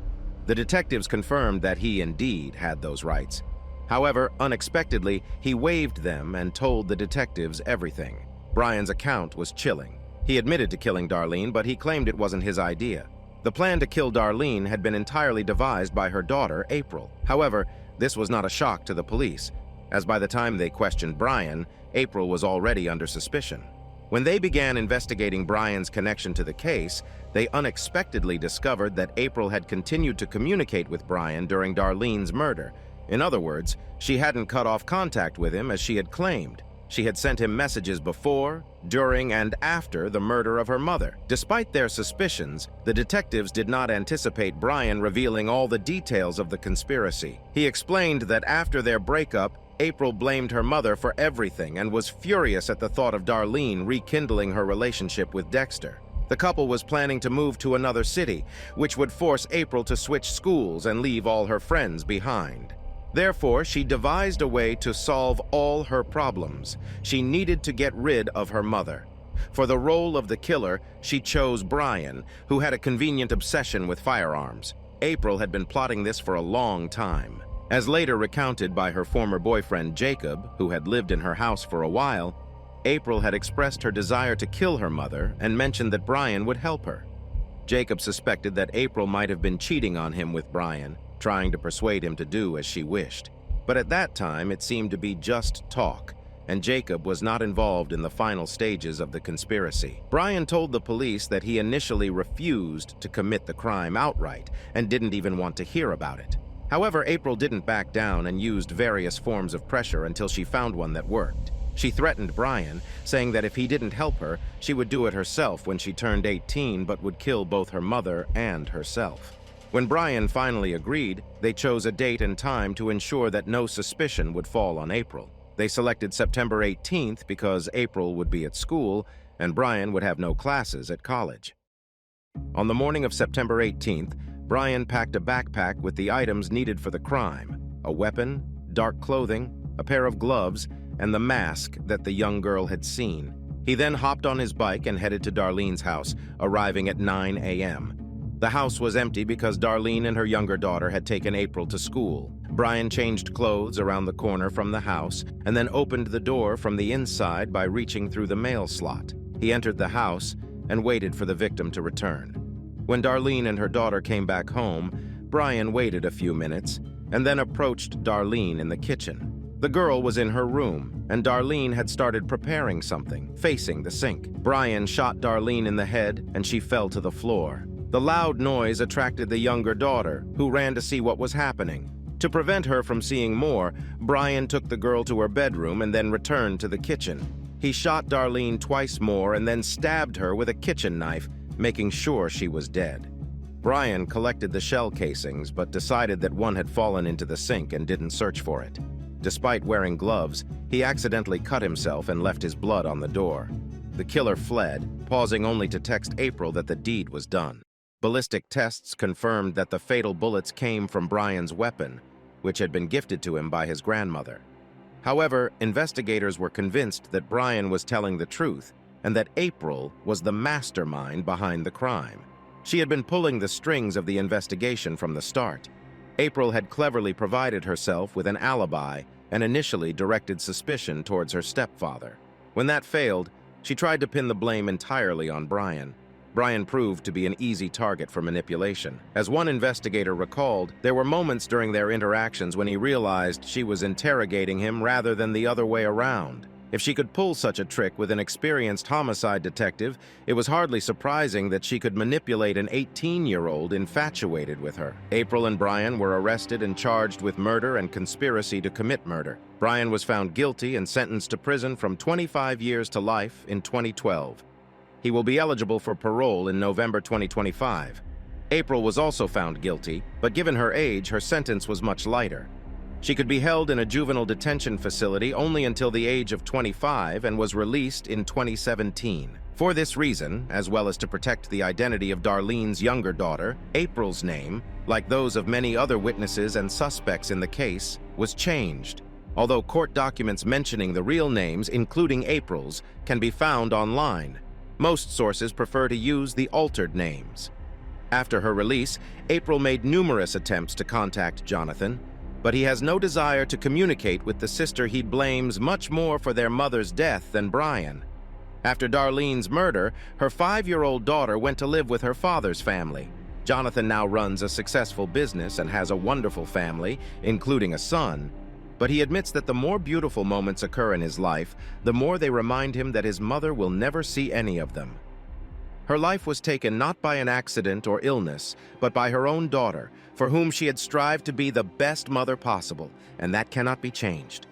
The detectives confirmed that he indeed had those rights. However, unexpectedly, he waived them and told the detectives everything. Brian's account was chilling. He admitted to killing Darlene, but he claimed it wasn't his idea. The plan to kill Darlene had been entirely devised by her daughter, April. However, this was not a shock to the police, as by the time they questioned Brian, April was already under suspicion. When they began investigating Brian's connection to the case, they unexpectedly discovered that April had continued to communicate with Brian during Darlene's murder. In other words, she hadn't cut off contact with him as she had claimed. She had sent him messages before, during, and after the murder of her mother. Despite their suspicions, the detectives did not anticipate Brian revealing all the details of the conspiracy. He explained that after their breakup, April blamed her mother for everything and was furious at the thought of Darlene rekindling her relationship with Dexter. The couple was planning to move to another city, which would force April to switch schools and leave all her friends behind. Therefore, she devised a way to solve all her problems. She needed to get rid of her mother. For the role of the killer, she chose Brian, who had a convenient obsession with firearms. April had been plotting this for a long time. As later recounted by her former boyfriend Jacob, who had lived in her house for a while, April had expressed her desire to kill her mother and mentioned that Brian would help her. Jacob suspected that April might have been cheating on him with Brian, trying to persuade him to do as she wished. But at that time, it seemed to be just talk, and Jacob was not involved in the final stages of the conspiracy. Brian told the police that he initially refused to commit the crime outright and didn't even want to hear about it. However, April didn't back down and used various forms of pressure until she found one that worked. She threatened Brian, saying that if he didn't help her, she would do it herself when she turned 18 but would kill both her mother and herself. When Brian finally agreed, they chose a date and time to ensure that no suspicion would fall on April. They selected September 18th because April would be at school, and Brian would have no classes at college. On the morning of September 18th, Brian packed a backpack with the items needed for the crime: a weapon, dark clothing, a pair of gloves, and the mask that the young girl had seen. He then hopped on his bike and headed to Darlene's house, arriving at 9 a.m. The house was empty because Darlene and her younger daughter had taken April to school. Brian changed clothes around the corner from the house and then opened the door from the inside by reaching through the mail slot. He entered the house and waited for the victim to return. When Darlene and her daughter came back home, Brian waited a few minutes and then approached Darlene in the kitchen. The girl was in her room, and Darlene had started preparing something, facing the sink. Brian shot Darlene in the head, and she fell to the floor. The loud noise attracted the younger daughter, who ran to see what was happening. To prevent her from seeing more, Brian took the girl to her bedroom and then returned to the kitchen. He shot Darlene twice more and then stabbed her with a kitchen knife, making sure she was dead. Brian collected the shell casings, but decided that one had fallen into the sink and didn't search for it. Despite wearing gloves, he accidentally cut himself and left his blood on the door. The killer fled, pausing only to text April that the deed was done. Ballistic tests confirmed that the fatal bullets came from Brian's weapon, which had been gifted to him by his grandmother. However, investigators were convinced that Brian was telling the truth and that April was the mastermind behind the crime. She had been pulling the strings of the investigation from the start. April had cleverly provided herself with an alibi and initially directed suspicion towards her stepfather. When that failed, she tried to pin the blame entirely on Brian. Brian proved to be an easy target for manipulation. As one investigator recalled, there were moments during their interactions when he realized she was interrogating him rather than the other way around. If she could pull such a trick with an experienced homicide detective, it was hardly surprising that she could manipulate an 18-year-old infatuated with her. April and Brian were arrested and charged with murder and conspiracy to commit murder. Brian was found guilty and sentenced to prison from 25 years to life in 2012. He will be eligible for parole in November 2025. April was also found guilty, but given her age, her sentence was much lighter. She could be held in a juvenile detention facility only until the age of 25 and was released in 2017. For this reason, as well as to protect the identity of Darlene's younger daughter, April's name, like those of many other witnesses and suspects in the case, was changed. Although court documents mentioning the real names, including April's, can be found online, most sources prefer to use the altered names. After her release, April made numerous attempts to contact Jonathan, but he has no desire to communicate with the sister he blames much more for their mother's death than Brian. After Darlene's murder, her 5-year-old daughter went to live with her father's family. Jonathan now runs a successful business and has a wonderful family, including a son, but he admits that the more beautiful moments occur in his life, the more they remind him that his mother will never see any of them. Her life was taken not by an accident or illness, but by her own daughter, for whom she had strived to be the best mother possible, and that cannot be changed.